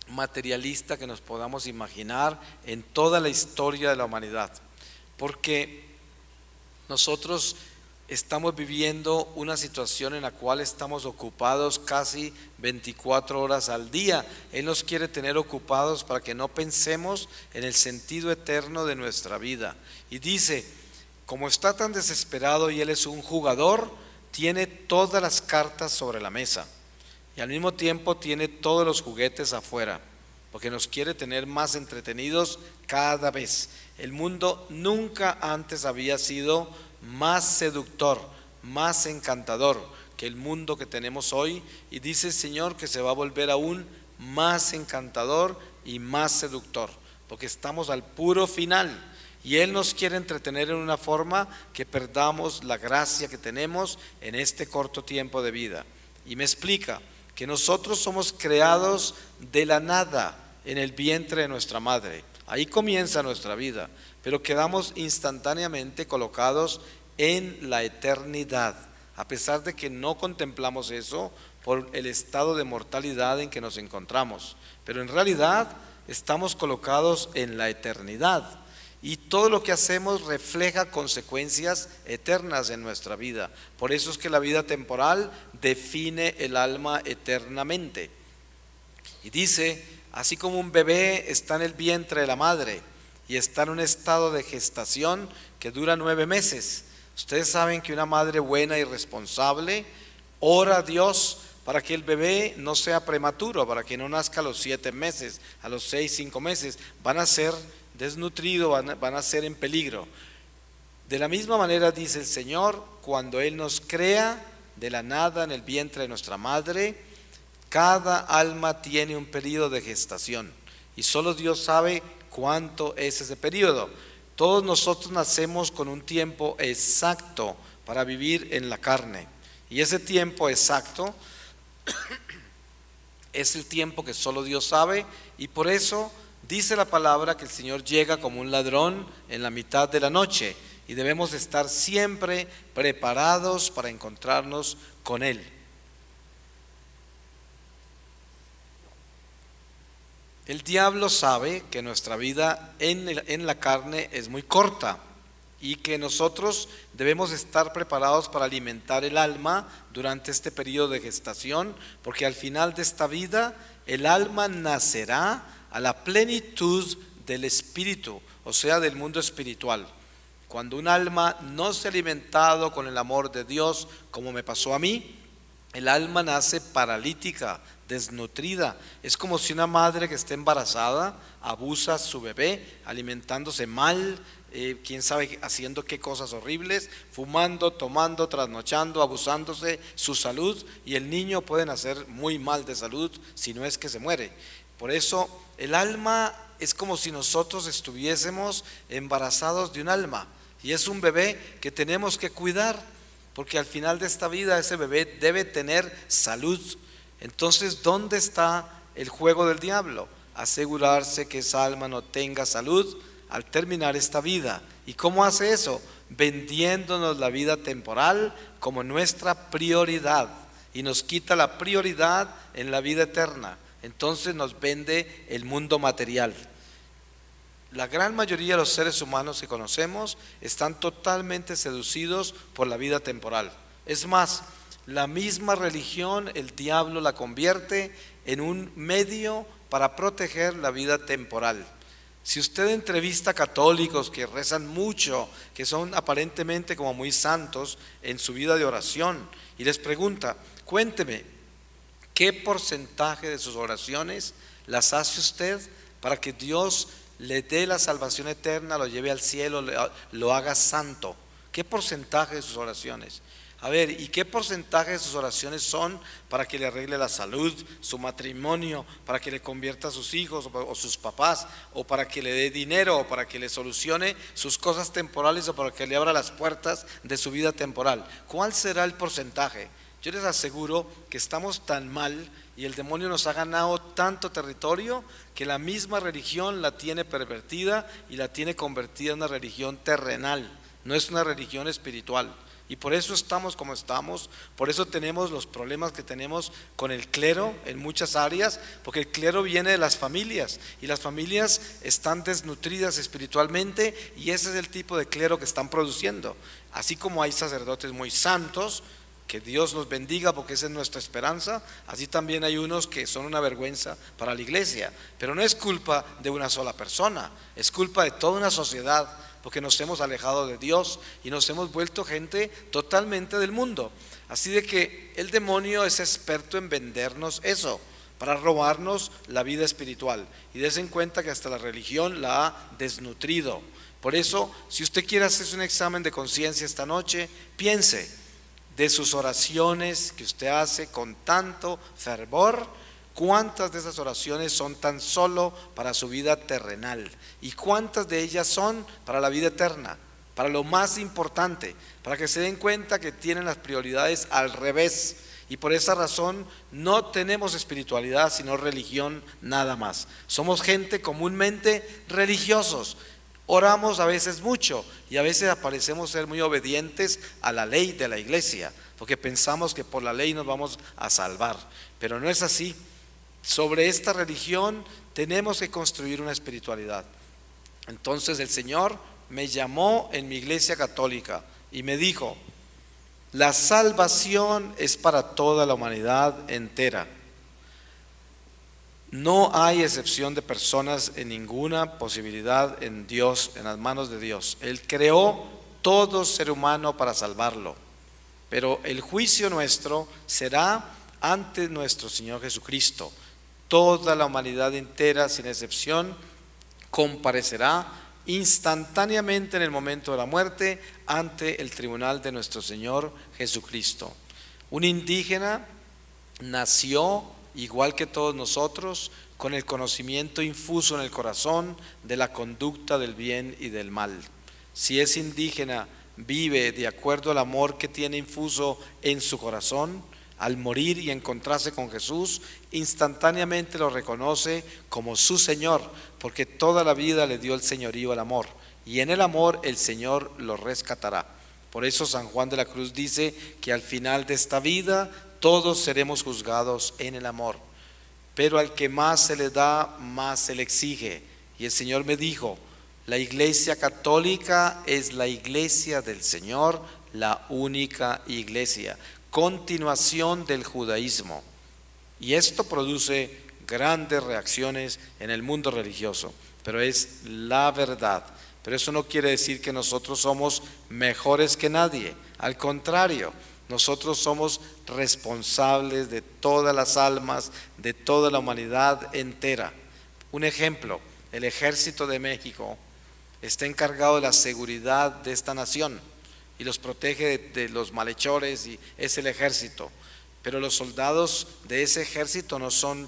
materialista que nos podamos imaginar en toda la historia de la humanidad, porque nosotros estamos viviendo una situación en la cual estamos ocupados casi 24 horas al día. Él nos quiere tener ocupados para que no pensemos en el sentido eterno de nuestra vida. Y dice, como está tan desesperado y él es un jugador, tiene todas las cartas sobre la mesa y al mismo tiempo tiene todos los juguetes afuera, porque nos quiere tener más entretenidos cada vez. El mundo nunca antes había sido más seductor, más encantador que el mundo que tenemos hoy, y dice el Señor que se va a volver aún más encantador y más seductor, porque estamos al puro final y Él nos quiere entretener en una forma que perdamos la gracia que tenemos en este corto tiempo de vida. Y me explica que nosotros somos creados de la nada en el vientre de nuestra madre. Ahí comienza nuestra vida, pero quedamos instantáneamente colocados en la eternidad, a pesar de que no contemplamos eso por el estado de mortalidad en que nos encontramos. Pero en realidad estamos colocados en la eternidad y todo lo que hacemos refleja consecuencias eternas en nuestra vida. Por eso es que la vida temporal define el alma eternamente. Y dice, así como un bebé está en el vientre de la madre y está en un estado de gestación que dura 9 meses. Ustedes saben que una madre buena y responsable ora a Dios para que el bebé no sea prematuro, para que no nazca a los 7 meses, a los 6, 5 meses. Van a ser desnutridos, van a ser en peligro. De la misma manera dice el Señor, cuando Él nos crea, de la nada en el vientre de nuestra madre, cada alma tiene un periodo de gestación y solo Dios sabe cuánto es ese periodo. Todos nosotros nacemos con un tiempo exacto para vivir en la carne, y ese tiempo exacto es el tiempo que solo Dios sabe, y por eso dice la palabra que el Señor llega como un ladrón en la mitad de la noche, y debemos estar siempre preparados para encontrarnos con Él. El diablo sabe que nuestra vida en la carne es muy corta y que nosotros debemos estar preparados para alimentar el alma durante este periodo de gestación, porque al final de esta vida el alma nacerá a la plenitud del espíritu, o sea, del mundo espiritual. Cuando un alma no se ha alimentado con el amor de Dios, como me pasó a mí, el alma nace paralítica, desnutrida. Es como si una madre que esté embarazada abusa a su bebé, alimentándose mal, quién sabe haciendo qué cosas horribles, fumando, tomando, trasnochando, abusándose su salud, y el niño puede nacer muy mal de salud, si no es que se muere. Por eso el alma es como si nosotros estuviésemos embarazados de un alma, y es un bebé que tenemos que cuidar, porque al final de esta vida ese bebé debe tener salud. Entonces, ¿dónde está el juego del diablo? Asegurarse que esa alma no tenga salud al terminar esta vida. ¿Y cómo hace eso? Vendiéndonos la vida temporal como nuestra prioridad, y nos quita la prioridad en la vida eterna. Entonces nos vende el mundo material. La gran mayoría de los seres humanos que conocemos están totalmente seducidos por la vida temporal. Es más, la misma religión, el diablo la convierte en un medio para proteger la vida temporal. Si usted entrevista a católicos que rezan mucho, que son aparentemente como muy santos en su vida de oración, y les pregunta, cuénteme, ¿qué porcentaje de sus oraciones las hace usted para que Dios le dé la salvación eterna, lo lleve al cielo, lo haga santo? ¿Qué porcentaje de sus oraciones? A ver, ¿y qué porcentaje de sus oraciones son para que le arregle la salud, su matrimonio, para que le convierta a sus hijos o sus papás, o para que le dé dinero, o para que le solucione sus cosas temporales, o para que le abra las puertas de su vida temporal? ¿Cuál será el porcentaje? Yo les aseguro que estamos tan mal y el demonio nos ha ganado tanto territorio que la misma religión la tiene pervertida y la tiene convertida en una religión terrenal, no es una religión espiritual. Y por eso estamos como estamos, por eso tenemos los problemas que tenemos con el clero en muchas áreas, porque el clero viene de las familias y las familias están desnutridas espiritualmente, y ese es el tipo de clero que están produciendo. Así como hay sacerdotes muy santos, que Dios los bendiga porque esa es nuestra esperanza, así también hay unos que son una vergüenza para la iglesia, pero no es culpa de una sola persona, es culpa de toda una sociedad, porque nos hemos alejado de Dios y nos hemos vuelto gente totalmente del mundo. Así de que el demonio es experto en vendernos eso, para robarnos la vida espiritual, y des en cuenta que hasta la religión la ha desnutrido. Por eso, si usted quiere hacerse un examen de conciencia esta noche, piense de sus oraciones que usted hace con tanto fervor, ¿cuántas de esas oraciones son tan solo para su vida terrenal? ¿Y cuántas de ellas son para la vida eterna? Para lo más importante, para que se den cuenta que tienen las prioridades al revés. Y por esa razón no tenemos espiritualidad sino religión nada más. Somos gente comúnmente religiosos. Oramos a veces mucho y a veces parecemos ser muy obedientes a la ley de la iglesia, porque pensamos que por la ley nos vamos a salvar. Pero no es así. Sobre esta religión tenemos que construir una espiritualidad. Entonces el Señor me llamó en mi iglesia católica y me dijo: la salvación es para toda la humanidad entera. No hay excepción de personas en ninguna posibilidad en Dios, en las manos de Dios. Él creó todo ser humano para salvarlo, pero el juicio nuestro será ante nuestro Señor Jesucristo. Toda la humanidad entera, sin excepción, comparecerá instantáneamente en el momento de la muerte ante el tribunal de nuestro Señor Jesucristo. Un indígena nació, igual que todos nosotros, con el conocimiento infuso en el corazón de la conducta del bien y del mal. Si ese indígena vive de acuerdo al amor que tiene infuso en su corazón, al morir y encontrarse con Jesús, instantáneamente lo reconoce como su Señor, porque toda la vida le dio el señorío al amor, y en el amor el Señor lo rescatará. Por eso San Juan de la Cruz dice que al final de esta vida todos seremos juzgados en el amor, pero al que más se le da, más se le exige. Y el Señor me dijo: la Iglesia Católica es la Iglesia del Señor, la única Iglesia, continuación del judaísmo. Y esto produce grandes reacciones en el mundo religioso, pero es la verdad. Pero eso no quiere decir que nosotros somos mejores que nadie. Al contrario, nosotros somos responsables de todas las almas, de toda la humanidad entera. Un ejemplo: el Ejército de México está encargado de la seguridad de esta nación y los protege de los malhechores, y es el ejército. Pero los soldados de ese ejército no son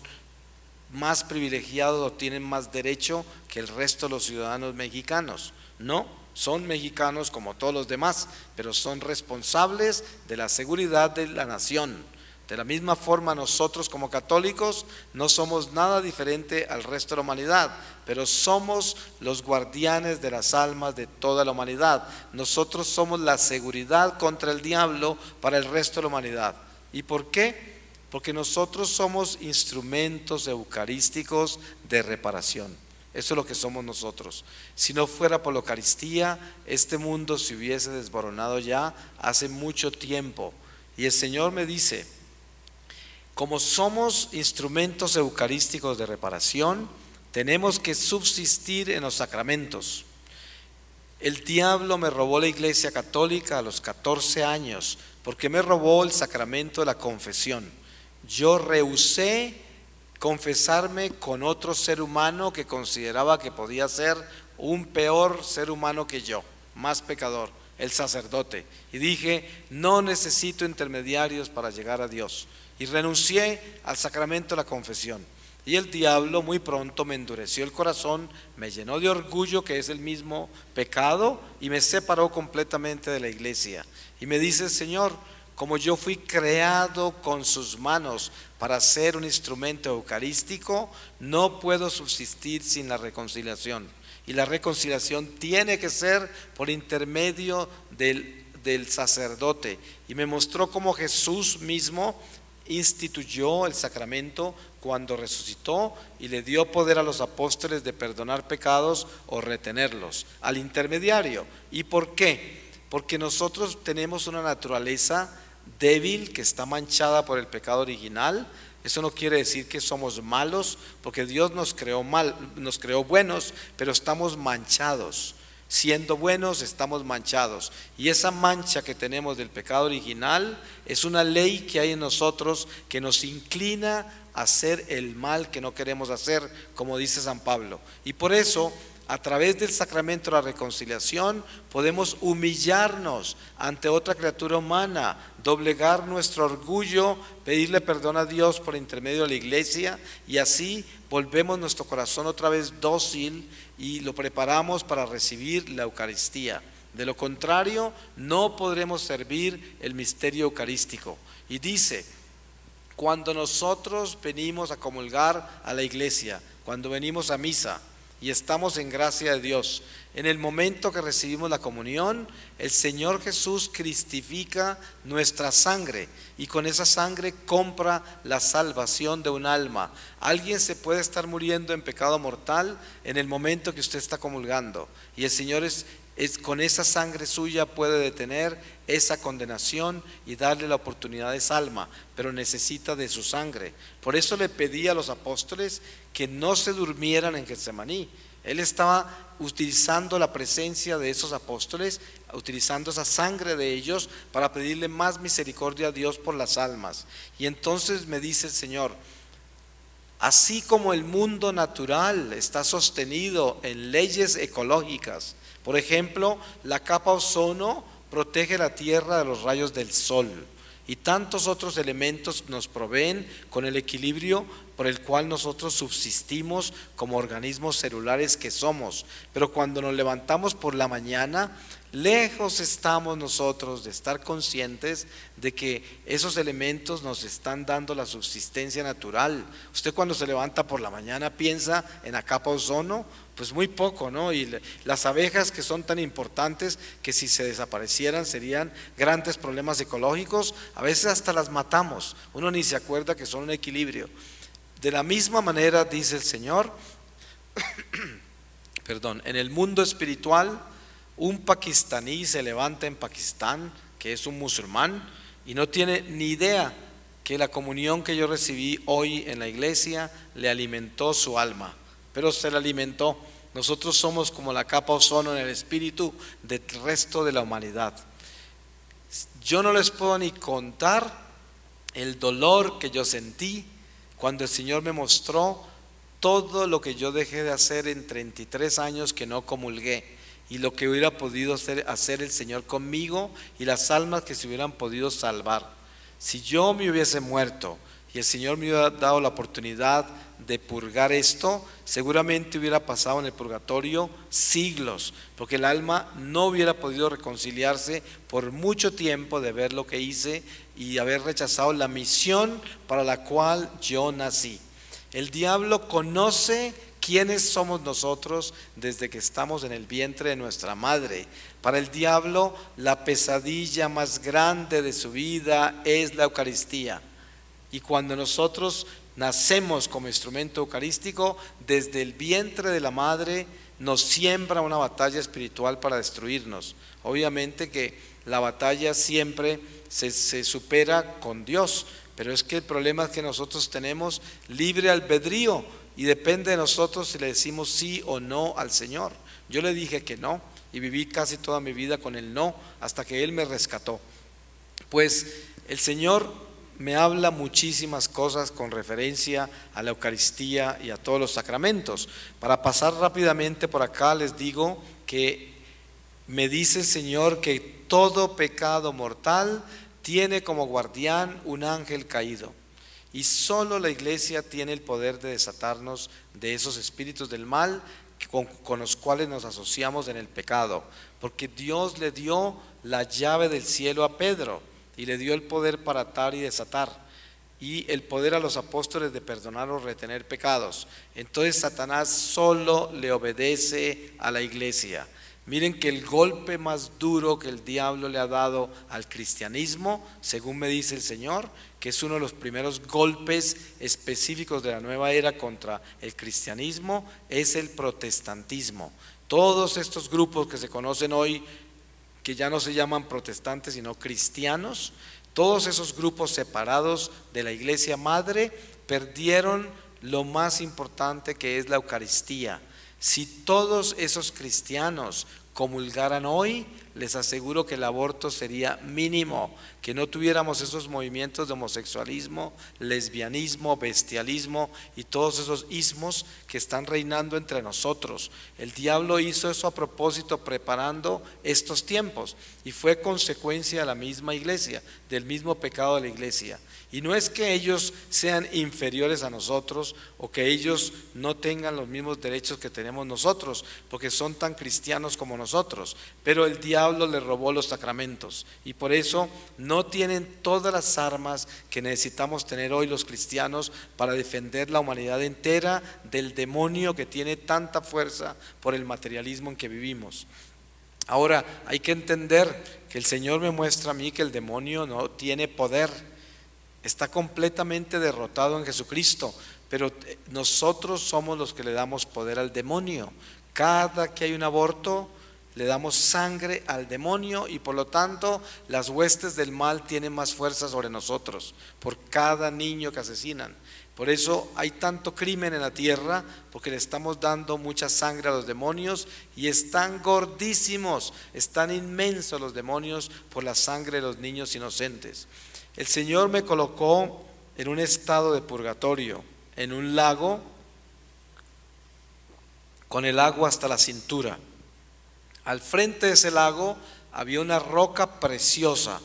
más privilegiados o tienen más derecho que el resto de los ciudadanos mexicanos. No, son mexicanos como todos los demás, pero son responsables de la seguridad de la nación. De la misma forma, nosotros como católicos no somos nada diferente al resto de la humanidad, pero somos los guardianes de las almas de toda la humanidad. Nosotros somos la seguridad contra el diablo para el resto de la humanidad. ¿Y por qué? Porque nosotros somos instrumentos eucarísticos de reparación. Eso es lo que somos nosotros. Si no fuera por la Eucaristía, este mundo se hubiese desboronado ya hace mucho tiempo. Y el Señor me dice: como somos instrumentos eucarísticos de reparación, tenemos que subsistir en los sacramentos. El diablo me robó la Iglesia Católica a los 14 años, porque me robó el sacramento de la confesión. Yo rehusé confesarme con otro ser humano que consideraba que podía ser un peor ser humano que yo, más pecador, el sacerdote. Y dije: no necesito intermediarios para llegar a Dios. Y renuncié al sacramento de la confesión. Y el diablo muy pronto me endureció el corazón, me llenó de orgullo, que es el mismo pecado, y me separó completamente de la iglesia. Y me dice: Señor, como yo fui creado con sus manos para ser un instrumento eucarístico, no puedo subsistir sin la reconciliación. Y la reconciliación tiene que ser por intermedio del sacerdote. Y me mostró cómo Jesús mismo instituyó el sacramento cuando resucitó y le dio poder a los apóstoles de perdonar pecados o retenerlos, al intermediario. ¿Y por qué? Porque nosotros tenemos una naturaleza débil que está manchada por el pecado original. Eso no quiere decir que somos malos, porque Dios nos creó buenos, pero estamos manchados. Siendo buenos, estamos manchados. Y esa mancha que tenemos del pecado original es una ley que hay en nosotros que nos inclina a hacer el mal que no queremos hacer, como dice San Pablo. Y por eso, a través del sacramento de la reconciliación, podemos humillarnos ante otra criatura humana, doblegar nuestro orgullo, pedirle perdón a Dios por intermedio de la iglesia, y así volvemos nuestro corazón otra vez dócil y lo preparamos para recibir la Eucaristía. De lo contrario, no podremos servir el misterio eucarístico. Y dice: cuando nosotros venimos a comulgar a la iglesia, cuando venimos a misa y estamos en gracia de Dios, en el momento que recibimos la comunión, el Señor Jesús cristifica nuestra sangre y con esa sangre compra la salvación de un alma. Alguien se puede estar muriendo en pecado mortal en el momento que usted está comulgando, y el Señor con esa sangre suya puede detener esa condenación y darle la oportunidad de salva, pero necesita de su sangre. Por eso le pedí a los apóstoles que no se durmieran en Getsemaní. Él estaba utilizando la presencia de esos apóstoles, utilizando esa sangre de ellos para pedirle más misericordia a Dios por las almas. Y entonces me dice el Señor: así como el mundo natural está sostenido en leyes ecológicas, por ejemplo, la capa ozono protege la tierra de los rayos del sol, y tantos otros elementos nos proveen con el equilibrio por el cual nosotros subsistimos como organismos celulares que somos. Pero cuando nos levantamos por la mañana, lejos estamos nosotros de estar conscientes de que esos elementos nos están dando la subsistencia natural. Usted cuando se levanta por la mañana piensa en la capa ozono, pues muy poco, ¿no? Y las abejas, que son tan importantes que si se desaparecieran serían grandes problemas ecológicos, a veces hasta las matamos, uno ni se acuerda que son un equilibrio. De la misma manera dice el Señor, perdón, en el mundo espiritual, un pakistaní se levanta en Pakistán, que es un musulmán, y no tiene ni idea que la comunión que yo recibí hoy en la iglesia le alimentó su alma, pero se la alimentó. Nosotros somos como la capa ozono en el espíritu del resto de la humanidad. Yo no les puedo ni contar el dolor que yo sentí cuando el Señor me mostró todo lo que yo dejé de hacer en 33 años que no comulgué, y lo que hubiera podido hacer el Señor conmigo y las almas que se hubieran podido salvar. Si yo me hubiese muerto y el Señor me hubiera dado la oportunidad de purgar esto, seguramente hubiera pasado en el purgatorio siglos, porque el alma no hubiera podido reconciliarse por mucho tiempo de ver lo que hice y haber rechazado la misión para la cual yo nací. El diablo conoce quiénes somos nosotros desde que estamos en el vientre de nuestra madre. Para el diablo, la pesadilla más grande de su vida es la Eucaristía. Y cuando nosotros nacemos como instrumento eucarístico, desde el vientre de la madre nos siembra una batalla espiritual para destruirnos. Obviamente que la batalla siempre se supera con Dios, pero es que el problema es que nosotros tenemos libre albedrío y depende de nosotros si le decimos sí o no al Señor. Yo le dije que no y viví casi toda mi vida con el no hasta que Él me rescató. Pues el Señor me habla muchísimas cosas con referencia a la Eucaristía y a todos los sacramentos. Para pasar rápidamente por acá les digo que me dice el Señor que todo pecado mortal tiene como guardián un ángel caído. Y solo la iglesia tiene el poder de desatarnos de esos espíritus del mal con los cuales nos asociamos en el pecado, porque Dios le dio la llave del cielo a Pedro y le dio el poder para atar y desatar, y el poder a los apóstoles de perdonar o retener pecados. Entonces Satanás solo le obedece a la iglesia. Miren que el golpe más duro que el diablo le ha dado al cristianismo, según me dice el Señor, que es uno de los primeros golpes específicos de la nueva era contra el cristianismo, es el protestantismo. Todos estos grupos que se conocen hoy, que ya no se llaman protestantes sino cristianos, todos esos grupos separados de la iglesia madre perdieron lo más importante, que es la Eucaristía. Si todos esos cristianos comulgaran hoy, les aseguro que el aborto sería mínimo, que no tuviéramos esos movimientos de homosexualismo, lesbianismo, bestialismo y todos esos ismos que están reinando entre nosotros. El diablo hizo eso a propósito, preparando estos tiempos, y fue consecuencia de la misma iglesia, del mismo pecado de la iglesia. Y no es que ellos sean inferiores a nosotros o que ellos no tengan los mismos derechos que tenemos nosotros, porque son tan cristianos como nosotros, pero el diablo les robó los sacramentos y por eso no tienen todas las armas que necesitamos tener hoy los cristianos para defender la humanidad entera del demonio que tiene tanta fuerza por el materialismo en que vivimos. Ahora hay que entender que el Señor me muestra a mí que el demonio no tiene poder. Está completamente derrotado en Jesucristo, pero nosotros somos los que le damos poder al demonio. Cada que hay un aborto, le damos sangre al demonio y por lo tanto las huestes del mal tienen más fuerza sobre nosotros por cada niño que asesinan. Por eso hay tanto crimen en la tierra, porque le estamos dando mucha sangre a los demonios y están gordísimos, están inmensos los demonios por la sangre de los niños inocentes. El Señor me colocó en un estado de purgatorio, en un lago con el agua hasta la cintura. Al frente de ese lago había una roca preciosa.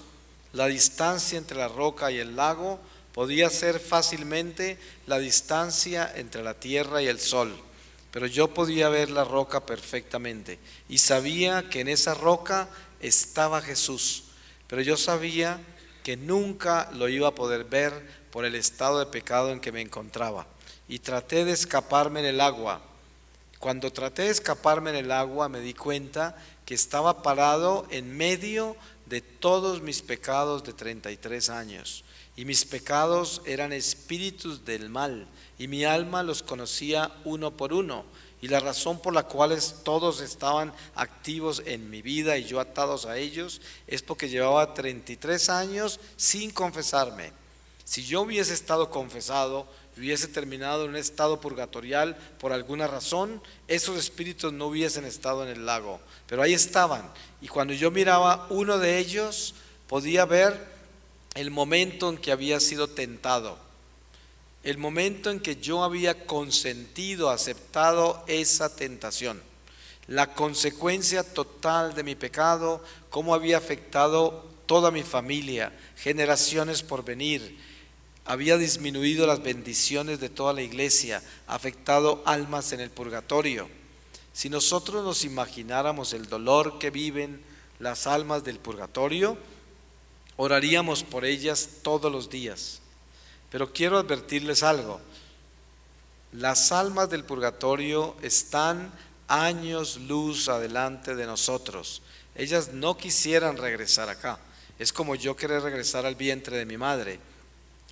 la distancia entre la roca y el lago podía ser fácilmente la distancia entre la tierra y el sol, pero yo podía ver la roca perfectamente y sabía que en esa roca estaba Jesús, pero yo sabía que nunca lo iba a poder ver por el estado de pecado en que me encontraba, y traté de escaparme en el agua. Cuando traté de escaparme en el agua me di cuenta que estaba parado en medio de todos mis pecados de 33 años, y mis pecados eran espíritus del mal, y mi alma los conocía uno por uno, y la razón por la cual todos estaban activos en mi vida y yo atados a ellos es porque llevaba 33 años sin confesarme. Si yo hubiese estado confesado, hubiese terminado en un estado purgatorial por alguna razón, esos espíritus no hubiesen estado en el lago, pero ahí estaban, y cuando yo miraba uno de ellos podía ver el momento en que había sido tentado, el momento en que yo había consentido, aceptado esa tentación, la consecuencia total de mi pecado, cómo había afectado toda mi familia, generaciones por venir, había disminuido las bendiciones de toda la iglesia, afectado almas en el purgatorio. Si nosotros nos imagináramos el dolor que viven las almas del purgatorio, oraríamos por ellas todos los días. Pero quiero advertirles algo: las almas del purgatorio están años luz adelante de nosotros. Ellas no quisieran regresar acá. Es como yo querer regresar al vientre de mi madre.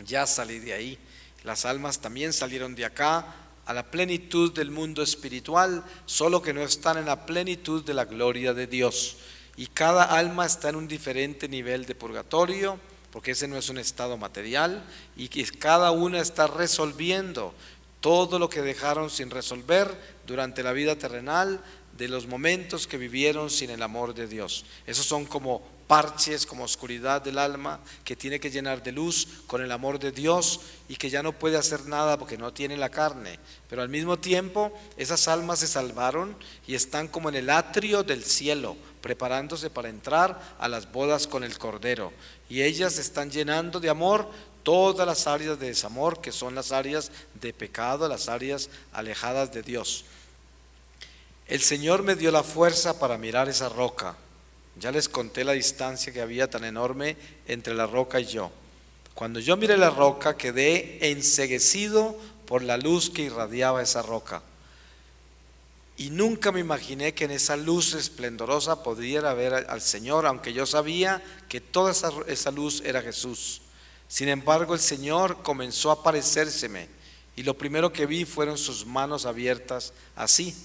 Ya salí de ahí. Las almas también salieron de acá a la plenitud del mundo espiritual, solo que no están en la plenitud de la gloria de Dios. Y cada alma está en un diferente nivel de purgatorio, porque ese no es un estado material, y que cada una está resolviendo todo lo que dejaron sin resolver durante la vida terrenal, de los momentos que vivieron sin el amor de Dios. Esos son como parches, como oscuridad del alma que tiene que llenar de luz con el amor de Dios, y que ya no puede hacer nada porque no tiene la carne. Pero al mismo tiempo esas almas se salvaron y están como en el atrio del cielo, preparándose para entrar a las bodas con el Cordero, y ellas están llenando de amor todas las áreas de desamor, que son las áreas de pecado, las áreas alejadas de Dios. El Señor me dio la fuerza para mirar esa roca. Ya les conté la distancia que había tan enorme entre la roca y yo. Cuando yo miré la roca, quedé enceguecido por la luz que irradiaba esa roca. Y nunca me imaginé que en esa luz esplendorosa pudiera ver al Señor, aunque yo sabía que toda esa luz era Jesús. Sin embargo, el Señor comenzó a aparecérseme, y lo primero que vi fueron sus manos abiertas así.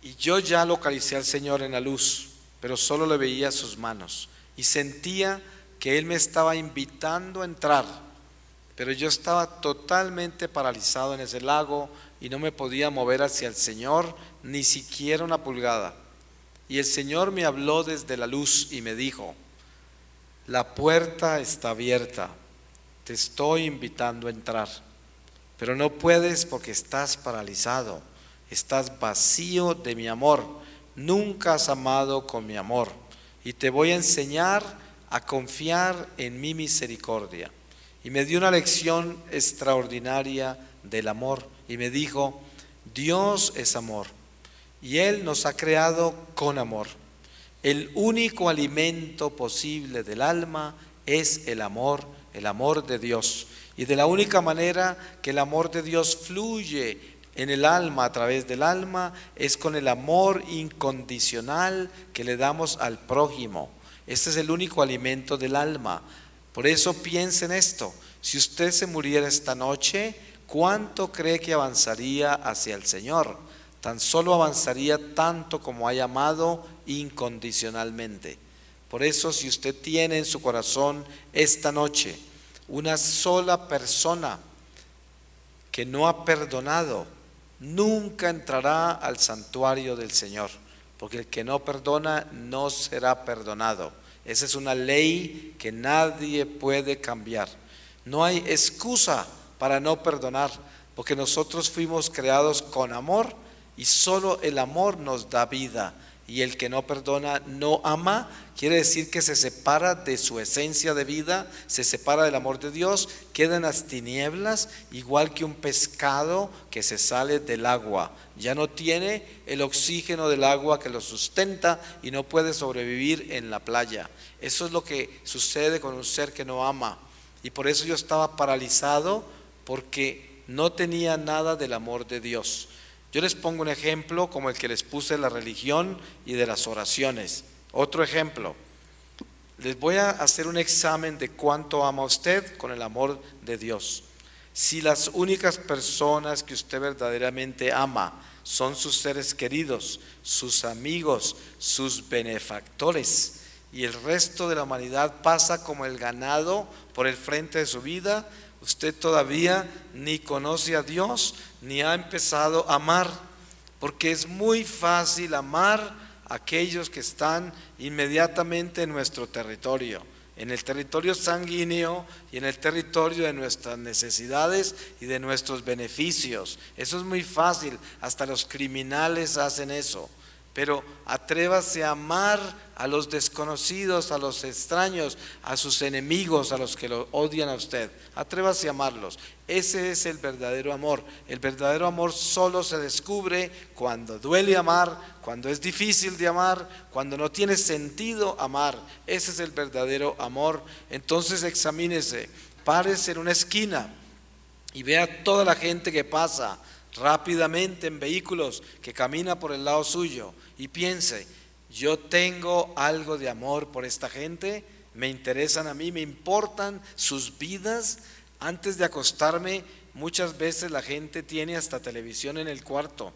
Y yo ya localicé al Señor en la luz, pero solo le veía sus manos, y sentía que Él me estaba invitando a entrar, pero yo estaba totalmente paralizado en ese lago y no me podía mover hacia el Señor ni siquiera una pulgada. Y el Señor me habló desde la luz y me dijo: la puerta está abierta, te estoy invitando a entrar, pero no puedes porque estás paralizado, estás vacío de mi amor, nunca has amado con mi amor, y te voy a enseñar a confiar en mi misericordia. Y me dio una lección extraordinaria del amor, y me dijo: Dios es amor, y Él nos ha creado con amor. El único alimento posible del alma es el amor de Dios. Y de la única manera que el amor de Dios fluye en el alma, a través del alma, es con el amor incondicional que le damos al prójimo. Este es el único alimento del alma. Por eso piensen esto: si usted se muriera esta noche, ¿cuánto cree que avanzaría hacia el Señor? Tan solo avanzaría tanto como haya amado incondicionalmente. Por eso, si usted tiene en su corazón esta noche una sola persona que no ha perdonado, nunca entrará al santuario del Señor, porque el que no perdona no será perdonado. Esa es una ley que nadie puede cambiar. No hay excusa para no perdonar, porque nosotros fuimos creados con amor, y solo el amor nos da vida. y el que no perdona no ama, quiere decir que se separa de su esencia de vida, se separa del amor de Dios, queda en las tinieblas, igual que un pescado que se sale del agua. Ya no tiene el oxígeno del agua que lo sustenta y no puede sobrevivir en la playa. Eso es lo que sucede con un ser que no ama. Y por eso yo estaba paralizado, porque no tenía nada del amor de Dios. Yo les pongo un ejemplo como el que les puse de la religión y de las oraciones. Otro ejemplo, les voy a hacer un examen de cuánto ama usted con el amor de Dios. Si las únicas personas que usted verdaderamente ama son sus seres queridos, sus amigos, sus benefactores, y el resto de la humanidad pasa como el ganado por el frente de su vida, usted todavía ni conoce a Dios, ni ha empezado a amar, porque es muy fácil amar a aquellos que están inmediatamente en nuestro territorio, en el territorio sanguíneo y en el territorio de nuestras necesidades y de nuestros beneficios. Eso es muy fácil, hasta los criminales hacen eso. Pero atrévase a amar a los desconocidos, a los extraños, a sus enemigos, a los que lo odian a usted. Atrévase a amarlos. Ese es el verdadero amor. El verdadero amor solo se descubre cuando duele amar, cuando es difícil de amar, cuando no tiene sentido amar. Ese es el verdadero amor. Entonces examínese, párese en una esquina y vea toda la gente que pasa rápidamente en vehículos, que camina por el lado suyo, y piense: yo tengo algo de amor por esta gente, me interesan a mí, me importan sus vidas. Antes de acostarme, muchas veces la gente tiene hasta televisión en el cuarto,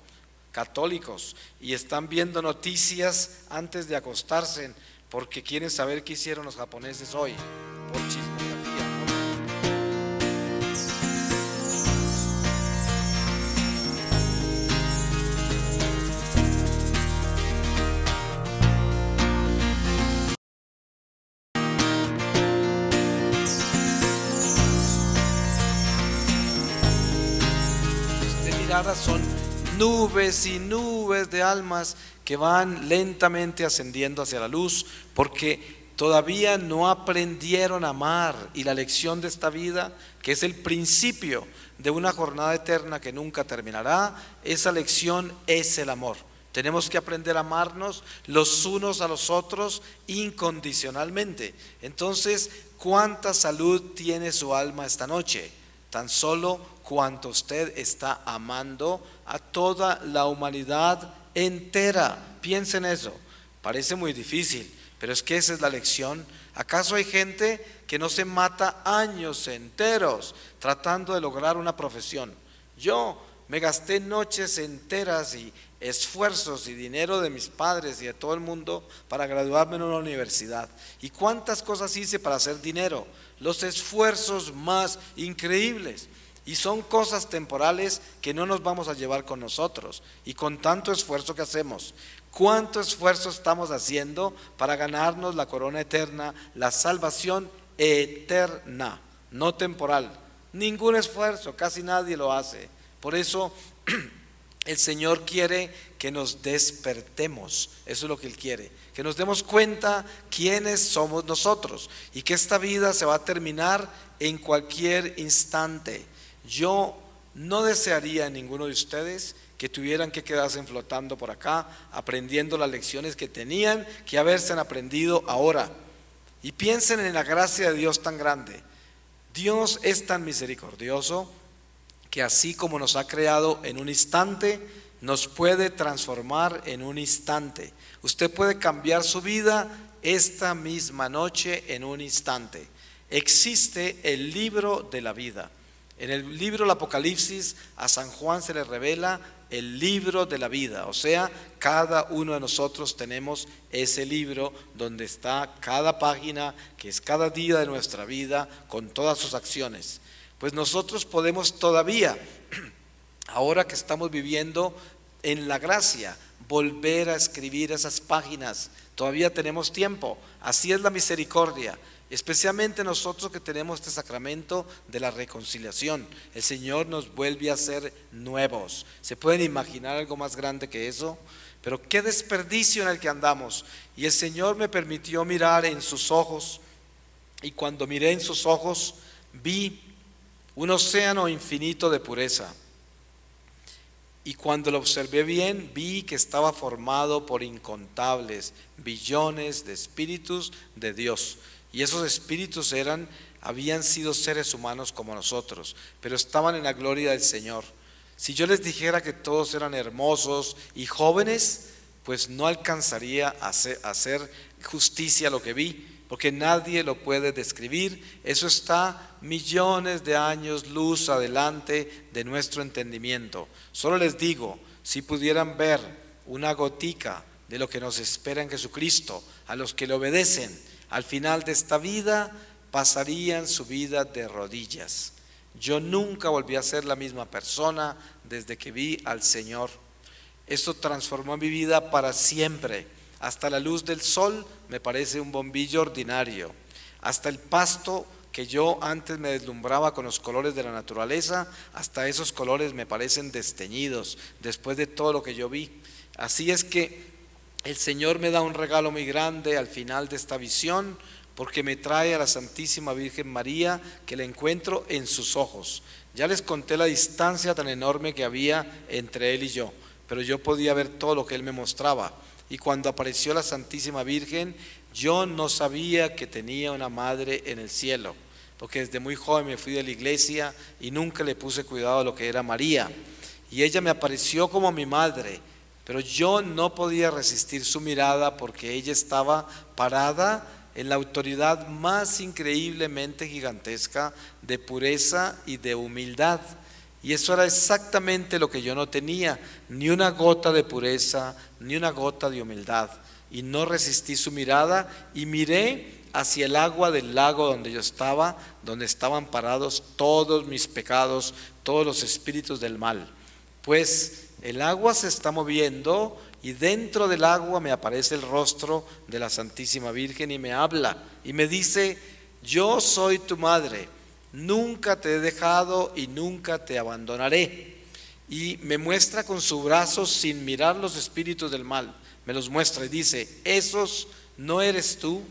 católicos, y están viendo noticias antes de acostarse, porque quieren saber qué hicieron los japoneses hoy, por chismografía, ¿no? Son nubes y nubes de almas que van lentamente ascendiendo hacia la luz, porque todavía no aprendieron a amar, y la lección de esta vida, que es el principio de una jornada eterna que nunca terminará, esa lección es el amor. Tenemos que aprender a amarnos los unos a los otros incondicionalmente. Entonces, ¿cuánta salud tiene su alma esta noche? Tan solo cuanto usted está amando a toda la humanidad entera. Piensa en eso. Parece muy difícil, pero es que esa es la lección. ¿Acaso hay gente que no se mata años enteros tratando de lograr una profesión? Yo me gasté noches enteras y esfuerzos y dinero de mis padres y de todo el mundo para graduarme en una universidad. ¿Y cuántas cosas hice para hacer dinero? Los esfuerzos más increíbles. Y son cosas temporales que no nos vamos a llevar con nosotros. Y con tanto esfuerzo que hacemos, ¿cuánto esfuerzo estamos haciendo para ganarnos la corona eterna, la salvación eterna, no temporal? Ningún esfuerzo, casi nadie lo hace. Por eso el Señor quiere que nos despertemos. Eso es lo que Él quiere, que nos demos cuenta quiénes somos nosotros y que esta vida se va a terminar en cualquier instante. Yo no desearía a ninguno de ustedes que tuvieran que quedarse flotando por acá aprendiendo las lecciones que tenían que haberse aprendido ahora. Y piensen en la gracia de Dios tan grande. Dios es tan misericordioso que así como nos ha creado en un instante, nos puede transformar en un instante. Usted puede cambiar su vida esta misma noche en un instante. Existe el libro de la vida. En el libro del Apocalipsis a San Juan se le revela el libro de la vida, o sea, cada uno de nosotros tenemos ese libro donde está cada página, que es cada día de nuestra vida con todas sus acciones. Pues nosotros podemos todavía, ahora que estamos viviendo en la gracia, volver a escribir esas páginas. Todavía tenemos tiempo. Así es la misericordia. Especialmente nosotros que tenemos este sacramento de la reconciliación. El Señor nos vuelve a ser nuevos. ¿Se pueden imaginar algo más grande que eso? pero qué desperdicio en el que andamos. Y el Señor me permitió mirar en sus ojos, y cuando miré en sus ojos, vi un océano infinito de pureza. Y cuando lo observé bien, vi que estaba formado por incontables billones de espíritus de Dios. Y esos espíritus habían sido seres humanos como nosotros, pero estaban en la gloria del Señor. Si yo les dijera que todos eran hermosos y jóvenes, pues no alcanzaría a hacer justicia a lo que vi, porque nadie lo puede describir. Eso está millones de años luz adelante de nuestro entendimiento. Solo les digo, si pudieran ver una gotica de lo que nos espera en Jesucristo, a los que le obedecen, al final de esta vida pasarían su vida de rodillas. Yo nunca volví a ser la misma persona desde que vi al Señor. Esto transformó mi vida para siempre. Hasta la luz del sol me parece un bombillo ordinario. Hasta el pasto que yo antes me deslumbraba con los colores de la naturaleza, hasta esos colores me parecen desteñidos después de todo lo que yo vi. Así es que el Señor me da un regalo muy grande al final de esta visión, porque me trae a la Santísima Virgen María, que la encuentro en sus ojos. Ya les conté la distancia tan enorme que había entre Él y yo, pero yo podía ver todo lo que Él me mostraba. Y cuando apareció la Santísima Virgen, yo no sabía que tenía una madre en el cielo, porque desde muy joven me fui de la iglesia y nunca le puse cuidado a lo que era María. Y ella me apareció como mi madre, pero yo no podía resistir su mirada, porque ella estaba parada en la autoridad más increíblemente gigantesca de pureza y de humildad. Y eso era exactamente lo que yo no tenía, ni una gota de pureza, ni una gota de humildad. Y no resistí su mirada y miré hacia el agua del lago donde yo estaba, donde estaban parados todos mis pecados, todos los espíritus del mal. Pues el agua se está moviendo y dentro del agua me aparece el rostro de la Santísima Virgen y me habla y me dice: yo soy tu madre, nunca te he dejado y nunca te abandonaré. Y me muestra con su brazo, sin mirar los espíritus del mal, me los muestra y dice: esos no eres tú,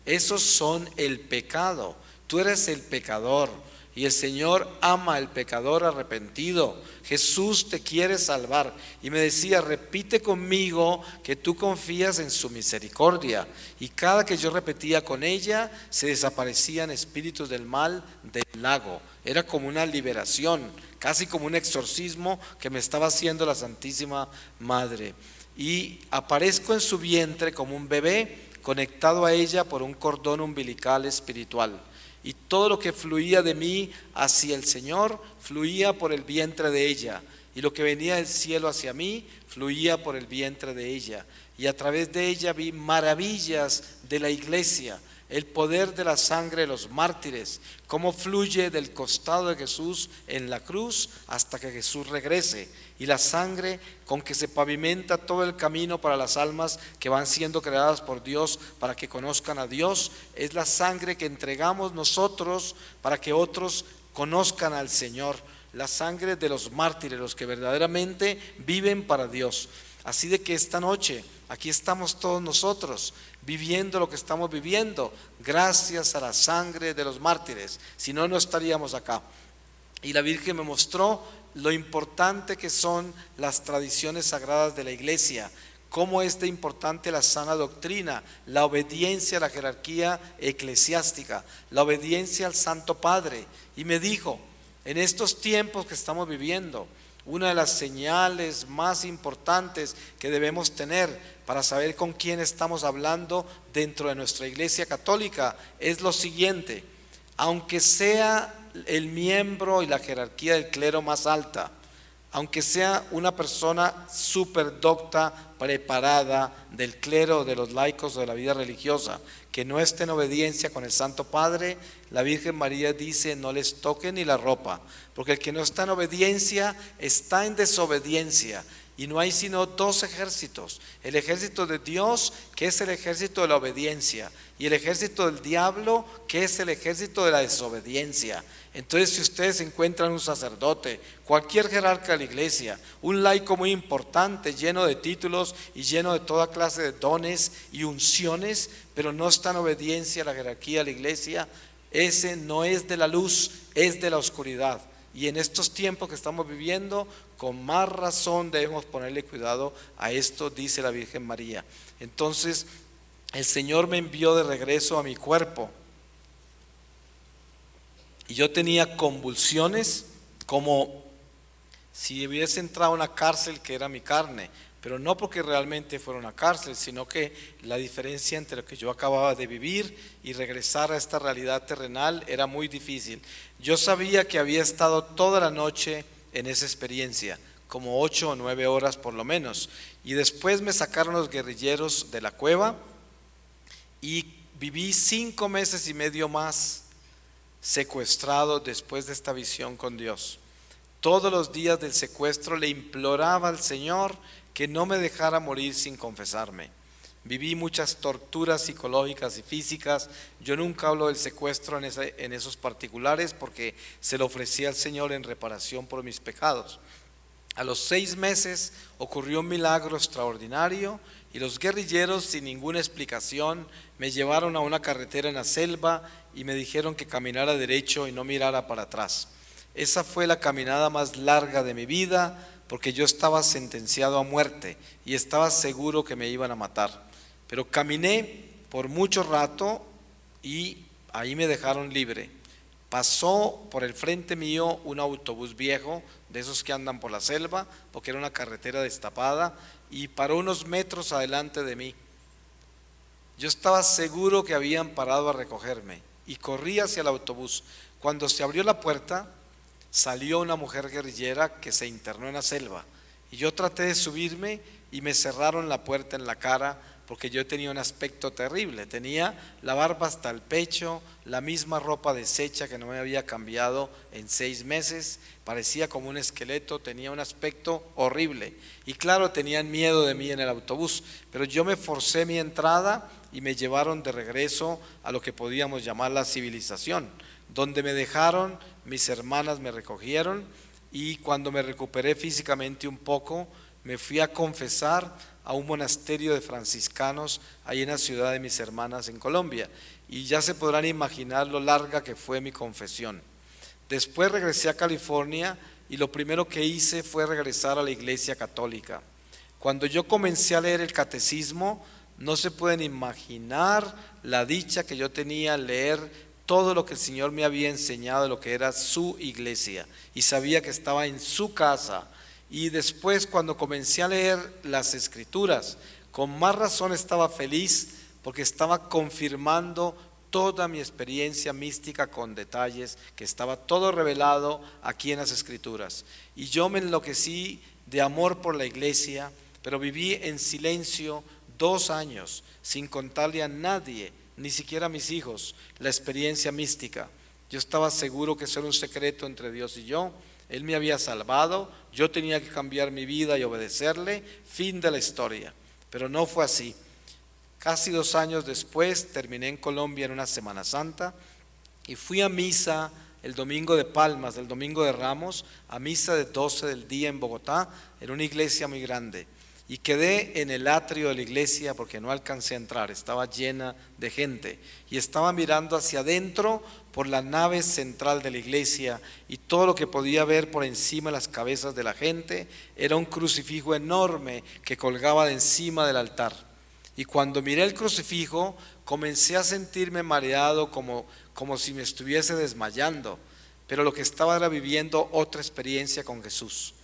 esos son el pecado, tú eres el pecador. Y el Señor ama al pecador arrepentido. Jesús te quiere salvar. Y me decía: repite conmigo que tú confías en su misericordia. Y cada que yo repetía con ella, se desaparecían espíritus del mal del lago. Era como una liberación, casi como un exorcismo que me estaba haciendo la Santísima Madre. Y aparezco en su vientre como un bebé, conectado a ella por un cordón umbilical espiritual. Y todo lo que fluía de mí hacia el Señor fluía por el vientre de ella, y lo que venía del cielo hacia mí fluía por el vientre de ella. Y a través de ella vi maravillas de la iglesia, el poder de la sangre de los mártires, cómo fluye del costado de Jesús en la cruz hasta que Jesús regrese, y la sangre con que se pavimenta todo el camino para las almas que van siendo creadas por Dios para que conozcan a Dios, es la sangre que entregamos nosotros para que otros conozcan al Señor, la sangre de los mártires, los que verdaderamente viven para Dios. Así de que esta noche aquí estamos todos nosotros viviendo lo que estamos viviendo gracias a la sangre de los mártires, si no, no estaríamos acá. Y la Virgen me mostró lo importante que son las tradiciones sagradas de la iglesia, cómo es de importante la sana doctrina, la obediencia a la jerarquía eclesiástica, la obediencia al Santo Padre. Y me dijo: en estos tiempos que estamos viviendo, una de las señales más importantes que debemos tener para saber con quién estamos hablando dentro de nuestra iglesia católica es lo siguiente: aunque sea el miembro y la jerarquía del clero más alta, aunque sea una persona súper docta, preparada del clero, de los laicos o de la vida religiosa, que no esté en obediencia con el Santo Padre, la Virgen María dice: no les toque ni la ropa, porque el que no está en obediencia está en desobediencia. y no hay sino dos ejércitos: el ejército de Dios, que es el ejército de la obediencia, y el ejército del diablo, que es el ejército de la desobediencia. Entonces, si ustedes encuentran un sacerdote, cualquier jerarca de la iglesia, un laico muy importante, lleno de títulos y lleno de toda clase de dones y unciones, pero no está en obediencia a la jerarquía de la iglesia, ese no es de la luz, es de la oscuridad. Y en estos tiempos que estamos viviendo, con más razón debemos ponerle cuidado a esto, dice la Virgen María. Entonces, el Señor me envió de regreso a mi cuerpo, y yo tenía convulsiones como si hubiese entrado a una cárcel que era mi carne, pero no porque realmente fuera una cárcel, sino que la diferencia entre lo que yo acababa de vivir y regresar a esta realidad terrenal era muy difícil. Yo sabía que había estado toda la noche en esa experiencia, como 8 o 9 horas por lo menos, y después me sacaron los guerrilleros de la cueva y viví 5 meses y medio más secuestrado después de esta visión con Dios. Todos los días del secuestro le imploraba al Señor que no me dejara morir sin confesarme. Viví muchas torturas psicológicas y físicas. Yo nunca hablo del secuestro en esos particulares, porque se lo ofrecía al Señor en reparación por mis pecados. A los 6 meses ocurrió un milagro extraordinario y los guerrilleros, sin ninguna explicación, me llevaron a una carretera en la selva y me dijeron que caminara derecho y no mirara para atrás. Esa fue la caminada más larga de mi vida, porque yo estaba sentenciado a muerte y estaba seguro que me iban a matar. Pero caminé por mucho rato y ahí me dejaron libre. Pasó por el frente mío un autobús viejo, de esos que andan por la selva, porque era una carretera destapada, y paró unos metros adelante de mí. Yo estaba seguro que habían parado a recogerme y corrí hacia el autobús. Cuando se abrió la puerta, salió una mujer guerrillera que se internó en la selva, y yo traté de subirme y me cerraron la puerta en la cara, porque yo tenía un aspecto terrible. Tenía la barba hasta el pecho, la misma ropa deshecha que no me había cambiado en 6 meses, parecía como un esqueleto, tenía un aspecto horrible, y claro, tenían miedo de mí en el autobús, pero yo me forcé mi entrada y me llevaron de regreso a lo que podíamos llamar la civilización, donde me dejaron. Mis hermanas me recogieron, y cuando me recuperé físicamente un poco, me fui a confesar a un monasterio de franciscanos ahí en la ciudad de mis hermanas en Colombia, y ya se podrán imaginar lo larga que fue mi confesión. Después regresé a California y lo primero que hice fue regresar a la iglesia católica. Cuando yo comencé a leer el catecismo, no se pueden imaginar la dicha que yo tenía al leer todo lo que el Señor me había enseñado de lo que era su iglesia, y sabía que estaba en su casa. Y después, cuando comencé a leer las Escrituras, con más razón estaba feliz, porque estaba confirmando toda mi experiencia mística con detalles, que estaba todo revelado aquí en las Escrituras. Y yo me enloquecí de amor por la iglesia, pero viví en silencio 2 años, sin contarle a nadie, ni siquiera a mis hijos, la experiencia mística. Yo estaba seguro que eso era un secreto entre Dios y yo. Él me había salvado, yo tenía que cambiar mi vida y obedecerle, fin de la historia. Pero no fue así. Casi 2 años después terminé en Colombia en una Semana Santa y fui a misa el domingo de Palmas, el domingo de Ramos, a misa de 12 del día en Bogotá, en una iglesia muy grande. Y quedé en el atrio de la iglesia porque no alcancé a entrar, estaba llena de gente, y estaba mirando hacia adentro por la nave central de la iglesia, y todo lo que podía ver por encima de las cabezas de la gente era un crucifijo enorme que colgaba de encima del altar. Y cuando miré el crucifijo, comencé a sentirme mareado como si me estuviese desmayando, pero lo que estaba era viviendo otra experiencia con Jesús.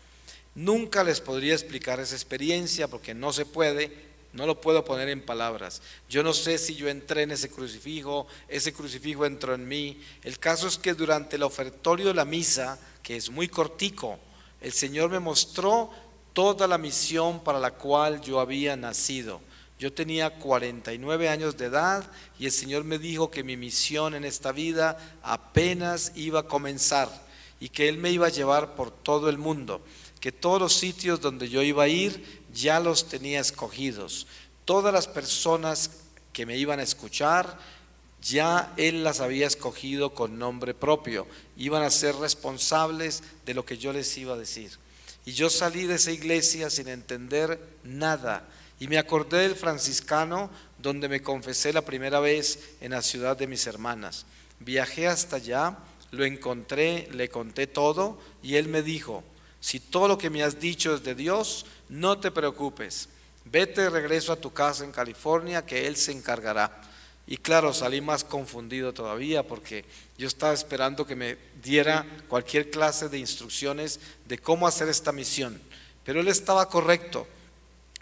Nunca les podría explicar esa experiencia porque no se puede, no lo puedo poner en palabras. Yo no sé si yo entré en ese crucifijo entró en mí. El caso es que durante el ofertorio de la misa, que es muy cortico, el Señor me mostró toda la misión para la cual yo había nacido. Yo tenía 49 años de edad y el Señor me dijo que mi misión en esta vida apenas iba a comenzar y que Él me iba a llevar por todo el mundo. que todos los sitios donde yo iba a ir ya los tenía escogidos. Todas las personas que me iban a escuchar, ya Él las había escogido con nombre propio. Iban a ser responsables de lo que yo les iba a decir. Y yo salí de esa iglesia sin entender nada. Y me acordé del franciscano donde me confesé la primera vez en la ciudad de mis hermanas. Viajé hasta allá, lo encontré, le conté todo y él me dijo: si todo lo que me has dicho es de Dios, no te preocupes. Vete de regreso a tu casa en California, que Él se encargará. Y claro, salí más confundido todavía porque yo estaba esperando que me diera cualquier clase de instrucciones de cómo hacer esta misión. Pero él estaba correcto.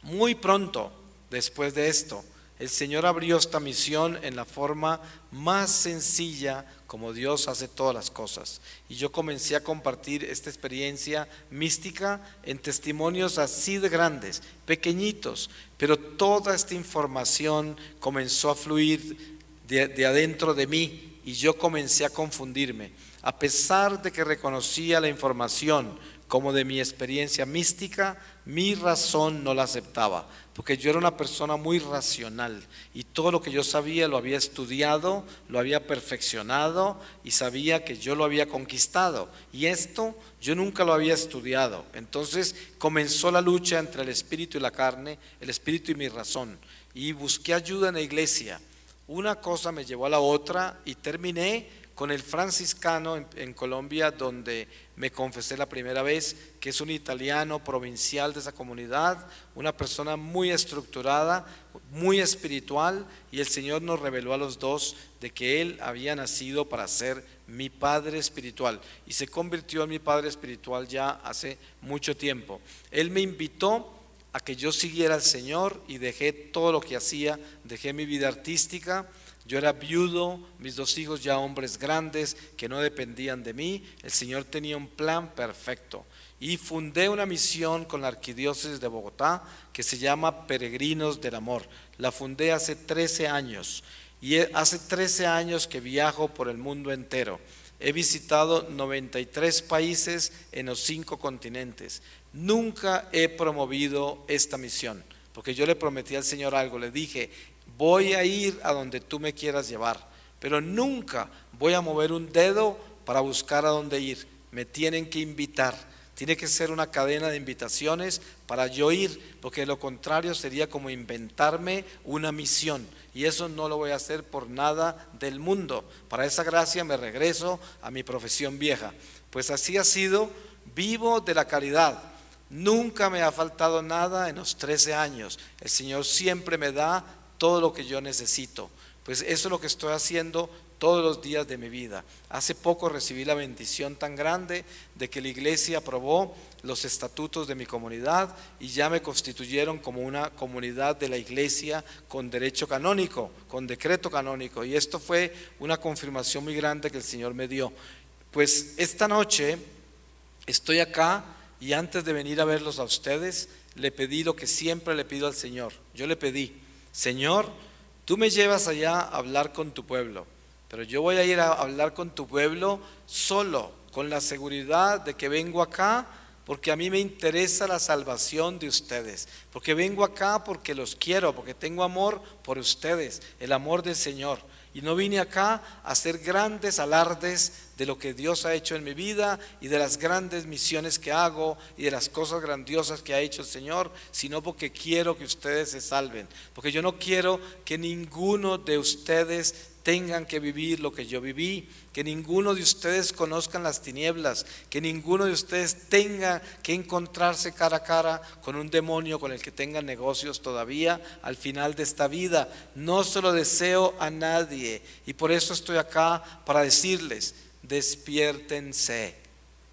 Muy pronto, después de esto, el Señor abrió esta misión en la forma más sencilla como Dios hace todas las cosas. Y yo comencé a compartir esta experiencia mística en testimonios así de grandes, pequeñitos, pero toda esta información comenzó a fluir de adentro de mí y yo comencé a confundirme. A pesar de que reconocía la información como de mi experiencia mística, mi razón no la aceptaba, porque yo era una persona muy racional y todo lo que yo sabía lo había estudiado, lo había perfeccionado y sabía que yo lo había conquistado, y esto yo nunca lo había estudiado. Entonces comenzó la lucha entre el espíritu y la carne, el espíritu y mi razón, y busqué ayuda en la iglesia. Una cosa me llevó a la otra y terminé con el franciscano en Colombia, donde me confesé la primera vez, que es un italiano provincial de esa comunidad, una persona muy estructurada, muy espiritual, y el Señor nos reveló a los dos de que él había nacido para ser mi padre espiritual, y se convirtió en mi padre espiritual ya hace mucho tiempo. Él me invitó a que yo siguiera al Señor y dejé todo lo que hacía, dejé mi vida artística. Yo era viudo, mis 2 hijos ya hombres grandes que no dependían de mí. El Señor tenía un plan perfecto y fundé una misión con la Arquidiócesis de Bogotá que se llama Peregrinos del Amor. La fundé hace 13 años y hace 13 años que viajo por el mundo entero. He visitado 93 países en los 5 continentes. Nunca he promovido esta misión, porque yo le prometí al Señor algo, le dije: voy a ir a donde tú me quieras llevar, pero nunca voy a mover un dedo para buscar a dónde ir. Me tienen que invitar, tiene que ser una cadena de invitaciones para yo ir, porque de lo contrario sería como inventarme una misión, y eso no lo voy a hacer por nada del mundo. Para esa gracia me regreso a mi profesión vieja. Pues así ha sido, vivo de la caridad. Nunca me ha faltado nada en los 13 años. El Señor siempre me da todo lo que yo necesito. Pues eso es lo que estoy haciendo todos los días de mi vida. Hace poco recibí la bendición tan grande de que la iglesia aprobó los estatutos de mi comunidad y ya me constituyeron como una comunidad de la iglesia con derecho canónico, con decreto canónico, y esto fue una confirmación muy grande que el Señor me dio. Pues esta noche estoy acá y antes de venir a verlos a ustedes le pedí lo que siempre le pido al Señor. Yo le pedí: Señor, tú me llevas allá a hablar con tu pueblo, pero yo voy a ir a hablar con tu pueblo solo, con la seguridad de que vengo acá porque a mí me interesa la salvación de ustedes, porque vengo acá porque los quiero, porque tengo amor por ustedes, el amor del Señor. Y no vine acá a hacer grandes alardes de lo que Dios ha hecho en mi vida y de las grandes misiones que hago y de las cosas grandiosas que ha hecho el Señor, sino porque quiero que ustedes se salven, porque yo no quiero que ninguno de ustedes tengan que vivir lo que yo viví, que ninguno de ustedes conozcan las tinieblas, que ninguno de ustedes tenga que encontrarse cara a cara con un demonio con el que tengan negocios todavía al final de esta vida. No se lo deseo a nadie, y por eso estoy acá para decirles: despiértense,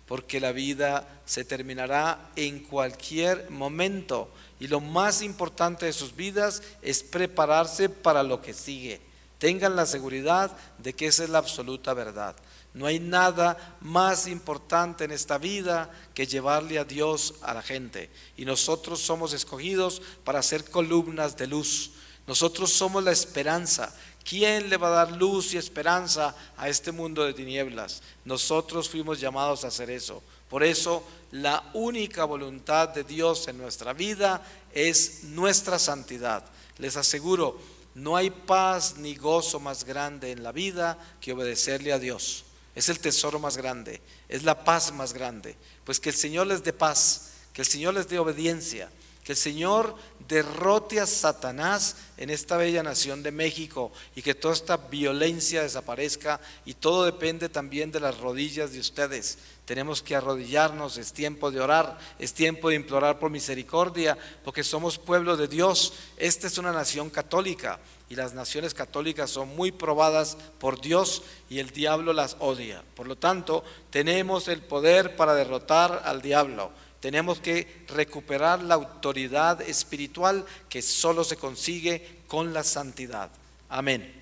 porque la vida se terminará en cualquier momento, y lo más importante de sus vidas es prepararse para lo que sigue. Tengan la seguridad de que esa es la absoluta verdad. No hay nada más importante en esta vida que llevarle a Dios a la gente, y nosotros somos escogidos para ser columnas de luz. Nosotros somos la esperanza ¿Quién le va a dar luz y esperanza a este mundo de tinieblas? Nosotros fuimos llamados a hacer eso. Por eso la única voluntad de Dios en nuestra vida es nuestra santidad. Les aseguro, no hay paz ni gozo más grande en la vida que obedecerle a Dios. Es el tesoro más grande, es la paz más grande. Pues que el Señor les dé paz, que el Señor les dé obediencia, que el Señor derrote a Satanás en esta bella nación de México y que toda esta violencia desaparezca, y todo depende también de las rodillas de ustedes. Tenemos que arrodillarnos, es tiempo de orar, es tiempo de implorar por misericordia, porque somos pueblo de Dios. Esta es una nación católica y las naciones católicas son muy probadas por Dios y el diablo las odia. Por lo tanto, tenemos el poder para derrotar al diablo. Tenemos que recuperar la autoridad espiritual que solo se consigue con la santidad. Amén.